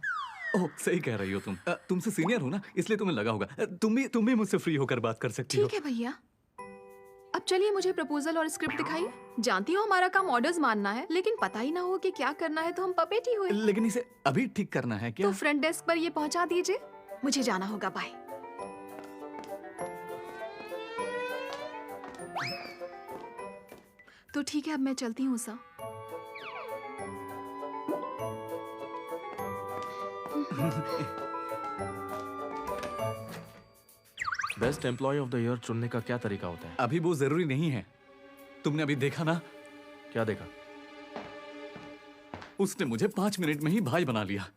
ओह, सही कह रही हो तुम। तुमसे सीनियर हो ना, इसलिए तुम्हें लगा होगा। तुम भी मुझसे फ्री होकर बात कर सकती हो। ठीक है भैया। अब चलिए मुझे प्रपोजल और स्क्रिप्ट दिखाइए। जानती हो हमारा काम ऑर्डर्स मानना है, लेकिन पता ही ना हो कि क्या करना है तो हम पपेट ही हुए। लेकिन इसे अभी ठीक करना है क्या? तो फ्रंट डेस्क पर ये पहुंचा दीजिए। मुझे जाना होगा, बाय। तो ठीक है, अब मैं चलती हूँ sir. Best employee of the year चुनने का क्या तरीका होता है? अभी वो जरूरी नहीं है। तुमने अभी देखा ना? क्या देखा? उसने मुझे 5 मिनट में ही भाई बना लिया।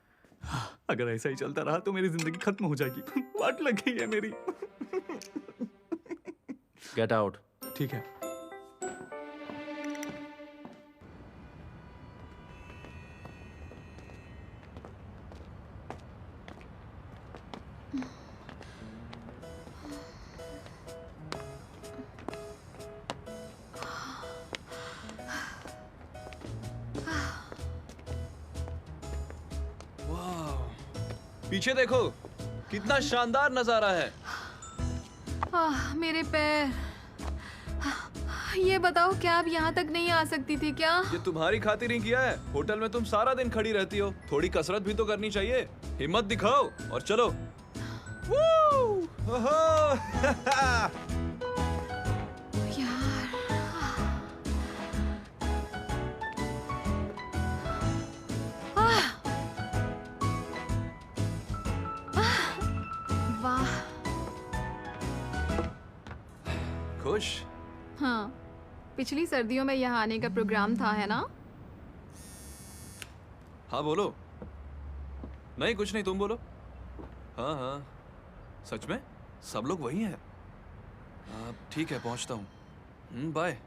अगर ऐसा ही चलता रहा तो मेरी जिंदगी खत्म हो जाएगी। वाट लग गई है मेरी। Get out. ठीक है। पीछे देखो, कितना शानदार नजारा है। मेरे पैर। ये बताओ, क्या अब यहाँ तक नहीं आ सकती थी क्या? ये तुम्हारी खातिर ही किया है। होटल में तुम सारा दिन खड़ी रहती हो, थोड़ी कसरत भी तो करनी चाहिए। हिम्मत दिखाओ और चलो। खुश? हाँ, पिछली सर्दियों में यहाँ आने का प्रोग्राम था, है ना? हाँ बोलो। नहीं कुछ नहीं, तुम बोलो। हाँ हाँ, सच में सब लोग वही हैं। ठीक है, पहुंचता हूँ। बाय।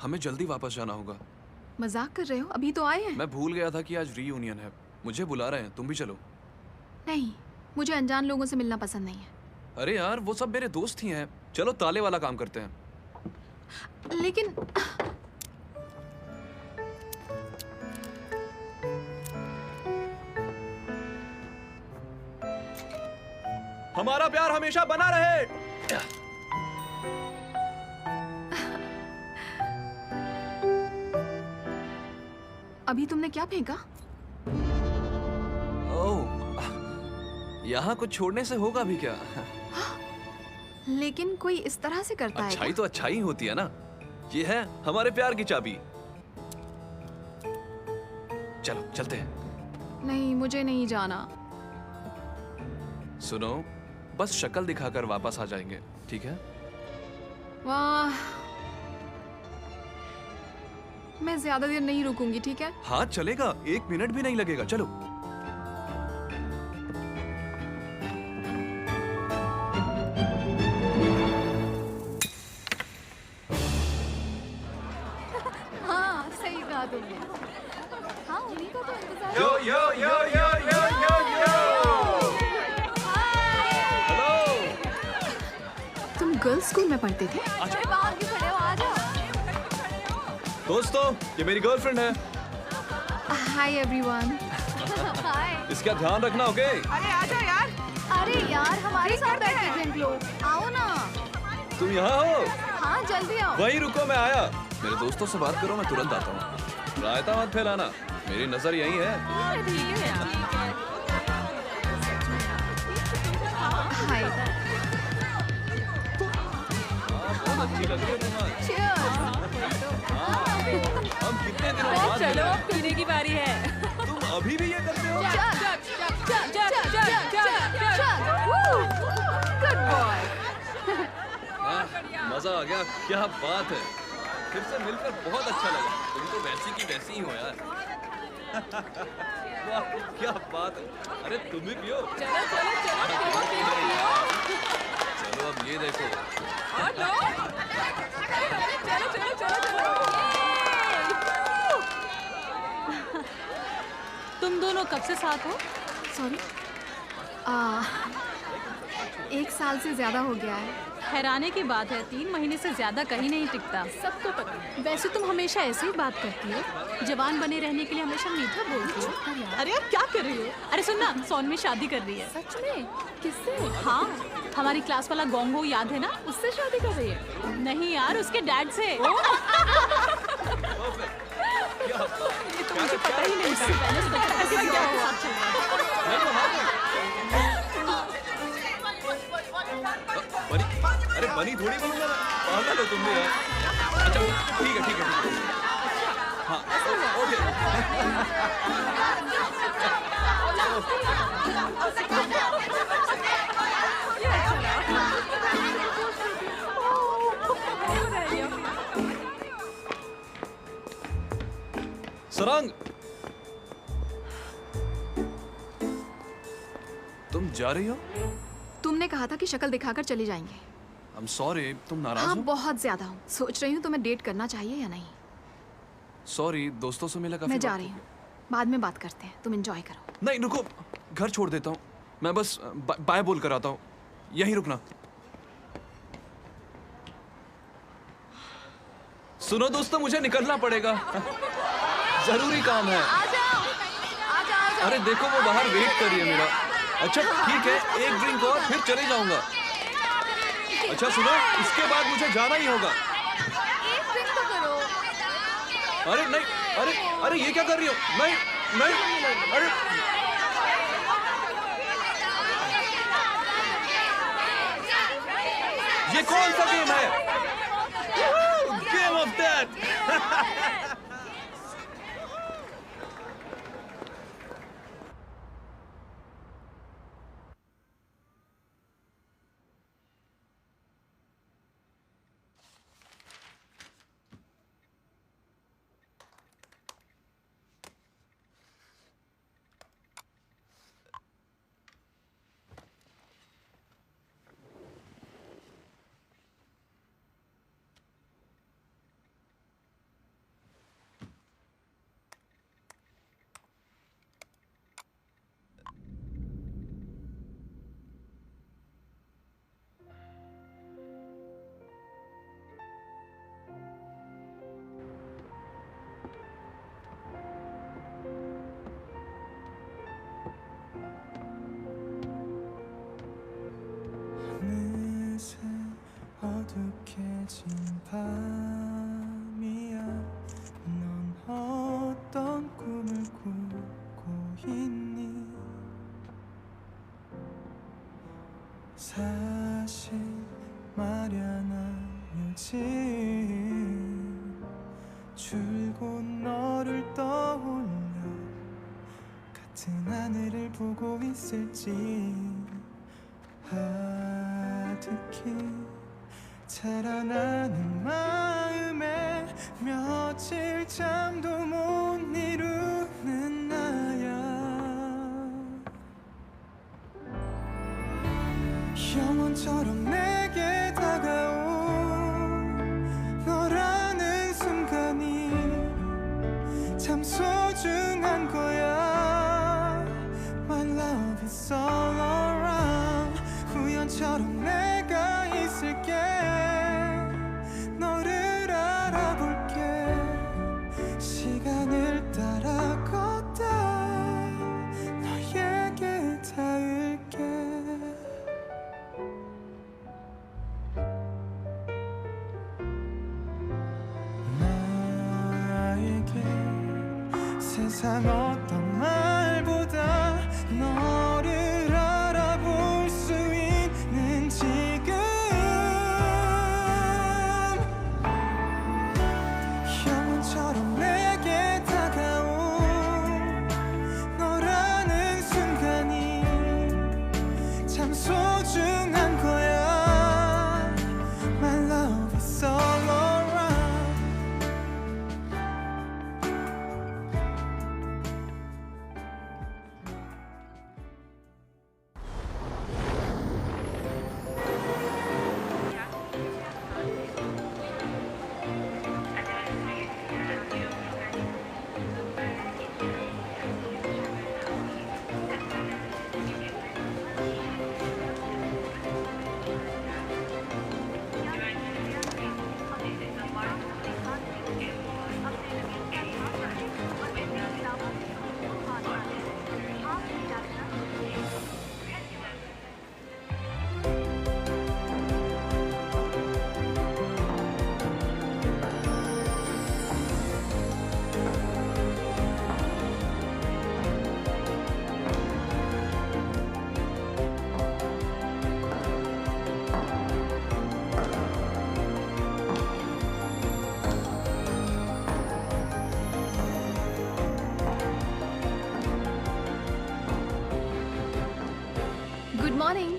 हमें जल्दी वापस जाना होगा। मजाक कर रहे हो? अभी तो आए हैं। मैं भूल गया था कि आज रीयूनियन है। मुझे बुला रहे हैं, तुम भी चलो। नहीं, मुझे अनजान लोगों से मिलना पसंद नहीं है। अरे यार, वो सब मेरे दोस्त ही हैं। चलो ताले वाला काम करते हैं। लेकिन हमारा प्यार हमेशा बना रहे। अभी तुमने क्या फेंका? ओह, यहाँ कुछ छोड़ने से होगा भी क्या? लेकिन कोई इस तरह से करता है? अच्छाई तो अच्छाई होती है ना। ये है हमारे प्यार की चाबी। चलो चलते हैं। नहीं, मुझे नहीं जाना। सुनो, बस शक्ल दिखाकर वापस आ जाएंगे, ठीक है? वाह, मैं ज्यादा देर नहीं रुकूंगी, ठीक है? हाँ चलेगा, 1 मिनट भी नहीं लगेगा। चलो। हाँ, सही कहा तुमने। हाँ, उन्हीं का तो इंतजार। यो यो यो यो यो यो यो। हेलो। तुम गर्ल्स स्कूल में पढ़ते थे? अच्छा। बाहर क्यों खड़े हो? आ जाओ। दोस्तों, ये मेरी गर्लफ्रेंड है। Hi everyone. हाय। इसका ध्यान रखना, ओके? अरे आ जाओ यार। अरे यार, हमारे साथ बैठ के ड्रिंक लो। आओ ना। तुम यहाँ हो? हाँ, जल्दी आओ। वहीं रुको, मैं आया। मेरे दोस्तों से बात करो, मैं तुरंत आता हूँ। रायता मत फैलाना, मेरी नजर यहीं है। हाय। बहुत अच्छी लग रही है तुम आज। Cheers। हम कितने दिनों बाद चलो, मिले। अब पीने की बारी है। तुम अभी भी ये करते हो? Good मजा आ गया, क्या बात है। फिर से मिलकर बहुत अच्छा लगा। तुम तो वैसी की वैसी ही हो यार। वाह, क्या बात है। अरे तुम भी पियो। चलो अब ये देखो। तुम दोनों कब से साथ हो? सॉरी, 1 साल से ज्यादा हो गया है। हैरानी की बात है, 3 महीने से ज्यादा कहीं नहीं टिकता। सबको पता है। वैसे तुम हमेशा ऐसे ही बात करती हो, जवान बने रहने के लिए हमेशा मीठा बोलती हो। अरे यार क्या कर रही हो? अरे सुनना, सोनमी शादी कर रही है। सच में? किससे? हाँ, हमारी क्लास वाला गोंगो याद है ना, उससे शादी कर रही है। नहीं यार, उसके डैड से। ये तो मुझे पता ही नहीं था। पहले से पता किसी क्या हुआ चल रहा है। अरे बनी थोड़ी बोल रहा, पागल हो तुम भी यार। अच्छा ठीक है। हाँ ओके। सरंग, तुम जा रही हो? तुमने कहा था कि शक्ल दिखाकर चली जाएंगे। I'm sorry, तुम नाराज हाँ, हो? बहुत ज्यादा हूँ। सोच रही हूँ तुम्हें डेट करना चाहिए या नहीं। सॉरी, दोस्तों से मिला काफी मैं जा वक्त रही हो हूँ, बाद में बात करते हैं। तुम एंजॉय करो। गया। नहीं रुको, घर छोड़ देता हूँ। मैं बस बाय बोल कर आता हूँ। यहीं रुकना। सुनो दोस्तों, मुझे निकलना पड़ेगा। जरूरी काम है। अरे देखो वो बाहर वेट कर रही है मेरा। अच्छा ठीक है, एक ड्रिंक और फिर चले जाऊंगा। अच्छा सुनो, इसके बाद मुझे जाना ही होगा। अरे नहीं, अरे ये क्या कर रही हो? नहीं, अरे ये कौन सा गेम है? Game of death. 어둑해진 밤이야. 넌 어떤 꿈을 꾸고 있니? 사실 말야 난 요즘 줄곧 너를 떠올려 같은 하늘을 보고 있을지 아득히 자라나는 마음에 며칠 잠도 못 이루는 나야. 영원처럼 내게 다가온 너라는 순간이 참 소중한 거야. My love is all around. 우연처럼 내가 있을게. 너를 알아볼게. 시간을 따라 걷다 너에게 닿을게. 나에게 세상 어떤 말보다 너를 알아볼 수 있는 지금. 영원처럼 내게 다가온 너라는 순간이 참 소중한 거야. My love is morning.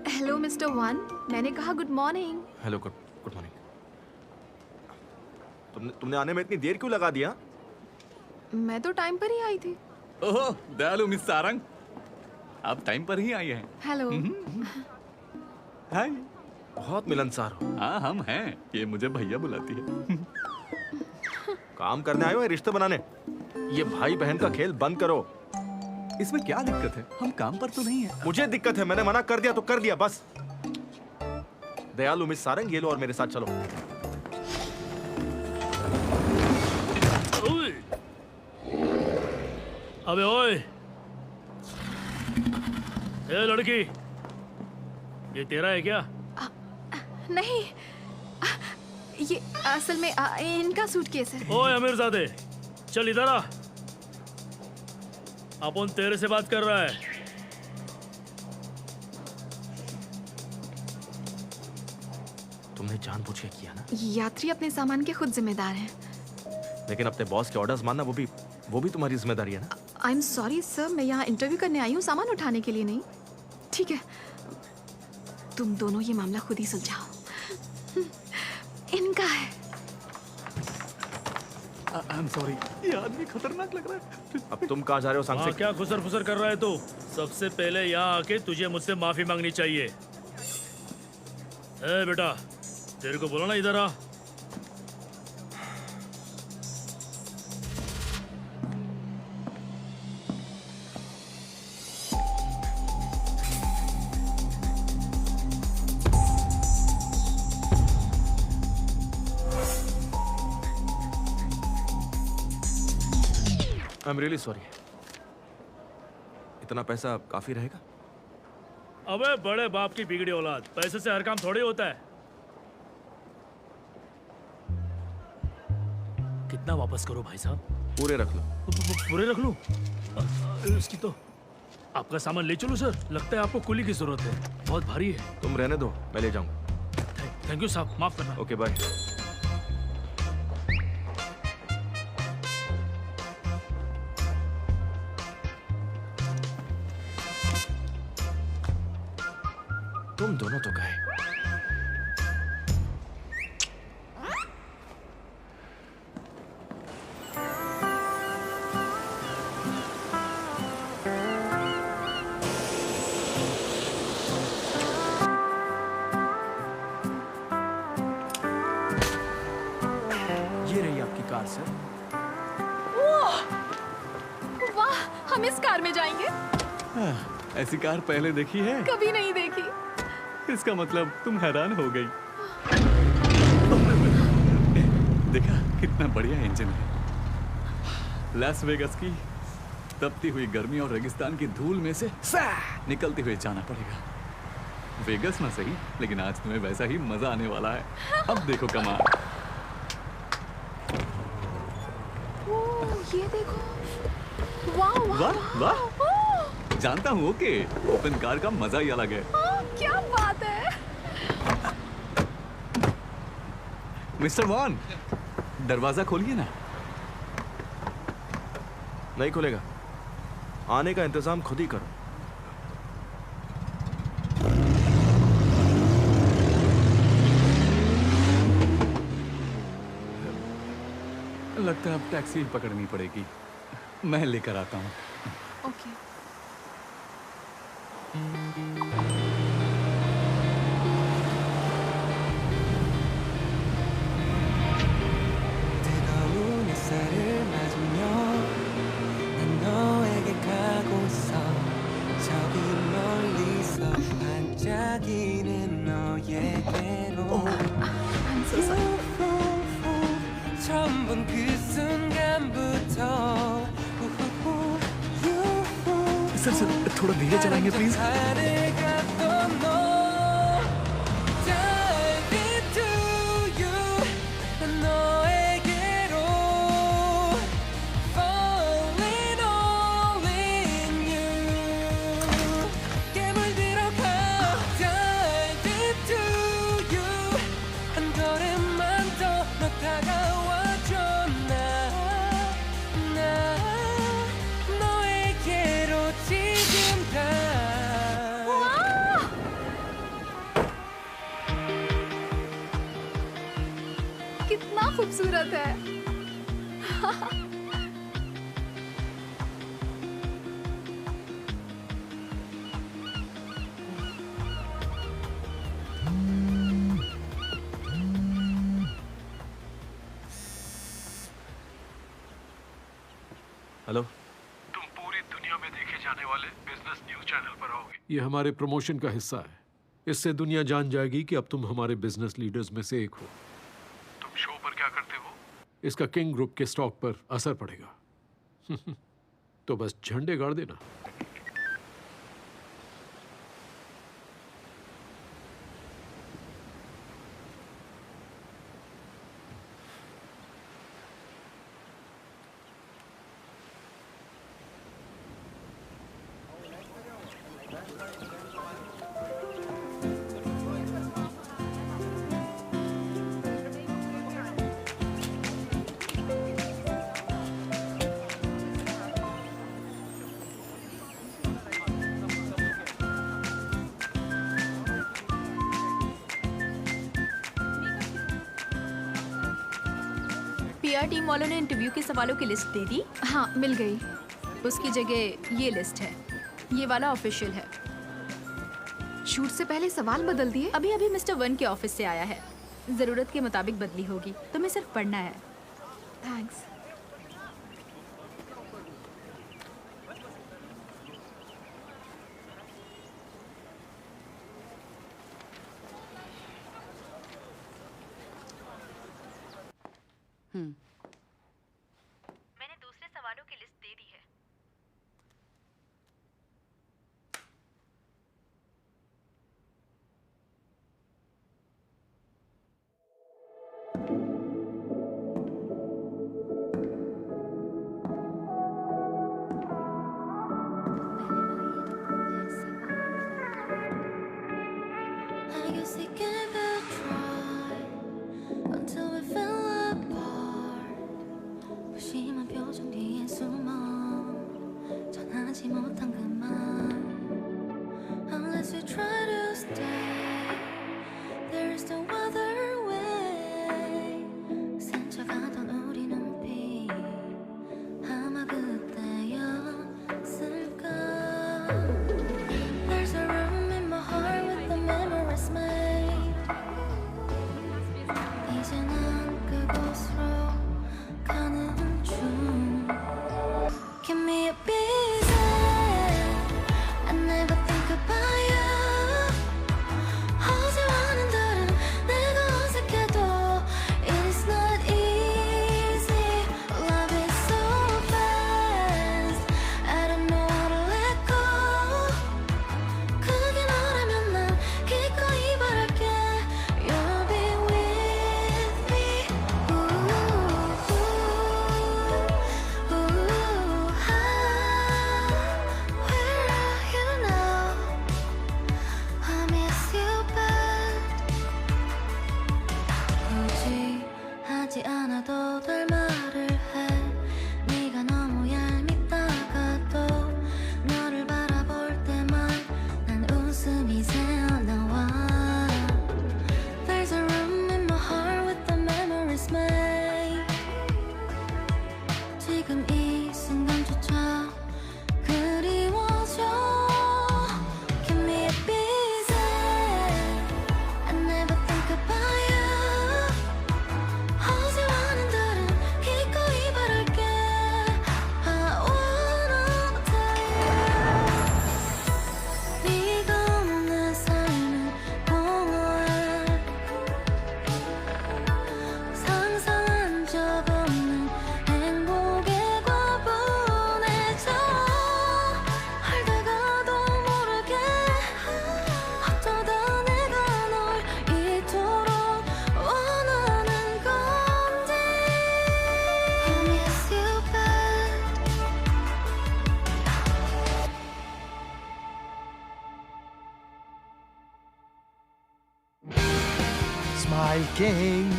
Hello mister one, मैंने कहा good morning. Hello, good morning. तुमने आने में इतनी देर क्यों लगा दिया? मैं तो टाइम पर ही आई थी। ओह, दयालु मिस सारंग, आप टाइम पर ही आई हैं। हेलो। हाय। बहुत मिलनसार हो। हाँ, हम हैं। ये मुझे भैया बुलाती है। काम करने आए हो या रिश्ते बनाने? ये भाई बहन का खेल बंद करो। इसमें क्या दिक्कत है? हम काम पर तो नहीं है। मुझे दिक्कत है, मैंने मना कर दिया तो कर दिया बस। दयालु मिस सारंग, ये लो और मेरे साथ चलो। अबे ओए, ए लड़की, ये तेरा है क्या? नहीं, ये असल में इनका सूटकेस है। ओए अमीरजादे, चल इधर आ। अपन तेरे से बात कर रहा है। तुमने जानबूझ के किया ना? यात्री अपने सामान के खुद जिम्मेदार हैं। लेकिन अपने बॉस के ऑर्डर्स मानना वो भी तुम्हारी जिम्मेदारी है ना? आई एम सॉरी सर, मैं यहाँ इंटरव्यू करने आई हूँ, सामान उठाने के लिए नहीं। ठीक है, तुम दोनों ये मामला खुद ही सुलझाओ। इनका है। आई एम सॉरी, ये आदमी खतरनाक लग रहा है। अब तुम कहाँ जा रहे हो? सांग से क्या खुसर फुसर कर रहा है तू? सबसे पहले यहाँ आके तुझे मुझसे माफी मांगनी चाहिए। ए बेटा, तेरे को बोला ना इधर आ। I am really sorry. इतना पैसा काफी रहेगा? अबे बड़े बाप की बिगड़ी औलाद, पैसे से हर काम थोड़ी होता है। कितना वापस करो भाई साहब? पूरे रख लो। पूरे रख लूं? इसकी तो आपका सामान ले चलो सर, लगता है आपको कुली की जरूरत है, बहुत भारी है। तुम रहने दो, मैं ले जाऊंगा। थैंक यू साहब, माफ करना। Okay bye. तुम दोनों तो गए। ये रही आपकी कार सर। वाह, हम इस कार में जाएंगे। ऐसी कार पहले देखी है? कभी नहीं देखी। इसका मतलब तुम हैरान हो गई। देखा कितना बढ़िया इंजन है। लास वेगास की तपती हुई गर्मी और रेगिस्तान की धूल में से निकलते हुए जाना पड़ेगा। वेगास ना सही, लेकिन आज तुम्हें वैसा ही मजा आने वाला है। अब देखो कमाल। ये देखो। वाह वाह वाह। जानता हूँ, ओके, ओपन कार का मजा ही अलग है। क्या बात है। मिस्टर वॉन, दरवाजा खोलिए ना। नहीं खुलेगा, आने का इंतजाम खुद ही करो। लगता है अब टैक्सी पकड़नी पड़ेगी। मैं लेकर आता हूँ। ओके। 뜨거운 햇살을 맞으며 난 너에게 가고 있어. 저기 멀리서 반짝이는 너에게로. 처음 본 그 순간부터 सर थोड़ा धीरे चलाएंगे प्लीज। 한 걸음만 더 너 खूबसूरत है। हेलो। तुम पूरी दुनिया में देखे जाने वाले बिजनेस न्यूज चैनल पर आओगे। ये हमारे प्रमोशन का हिस्सा है। इससे दुनिया जान जाएगी कि अब तुम हमारे बिजनेस लीडर्स में से एक हो। तुम शो पर क्या करते हो? इसका किंग ग्रुप के स्टॉक पर असर पड़ेगा। तो बस झंडे गाड़ देना। पीआर टीम वालों ने इंटरव्यू के सवालों की लिस्ट दे दी। हाँ, मिल गई। उसकी जगह ये लिस्ट है। ये वाला ऑफिशियल है। शूट से पहले सवाल बदल दिए। अभी अभी मिस्टर वन के ऑफिस से आया है। जरूरत के मुताबिक बदली होगी। तुम्हें सिर्फ पढ़ना है। थैंक्स। मैंने दूसरे सवालों की लिस्ट दे दी है। I guess I gave it a try until we fell apart. 무심한 표정 뒤에 숨어 전하지 못한 그 말. Unless we try to stay, there is no other way. 스쳐가던 우리 눈빛 아마 그때였을까. There's a room in my heart with the memories made. 이제 난 그곳으로 가는 중. Give me a piece. I never think about you. 어제와는 다른 내가 어색해도 it's not easy. Love is so fast. I don't know how to let go. 그게 너라면 난 기꺼이 바랄게. You'll be with me. Where are you now? I miss you bad. 굳이 하지 않아도 될 말을 해. 네가 너무 얄밉다가도 너를 바라볼 때만 난 웃음이 새어나와. There's a room in my heart with the memories made. 지금 이 순간조차 그리워져. Give me a piece. I never think about you. 어제와는 다른 기꺼이 바랄게. I wanna tell you. 네가 없는 삶은 공허해. 상상한 적 없는 행복에 과분해져. 알다가도 모르게 어쩌다 내가 널 이토록 원하는 건지. I miss you bad. Smile king.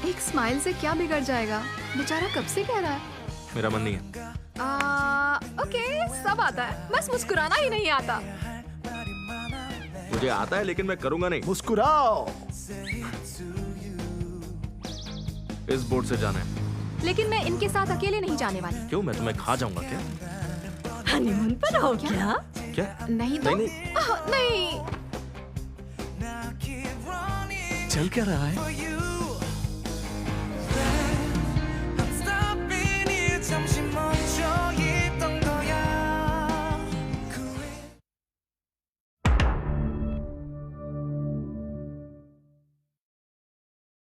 एक smile से क्या बिगड़ जाएगा? बेचारा कब से कह रहा है। मेरा मन नहीं है। ओके, सब आता है, बस मुस्कुराना ही नहीं आता। मुझे आता है लेकिन मैं करूंगा नहीं। मुस्कुराओ। इस बोट से जाना है। लेकिन मैं इनके साथ अकेले नहीं जाने वाली। क्यों, मैं तुम्हें खा जाऊंगा क्या? हनीमून पर हो क्या? क्या? नहीं तो नहीं, नहीं। चल क्या रहा है? I'm stopping here 잠시 멈춰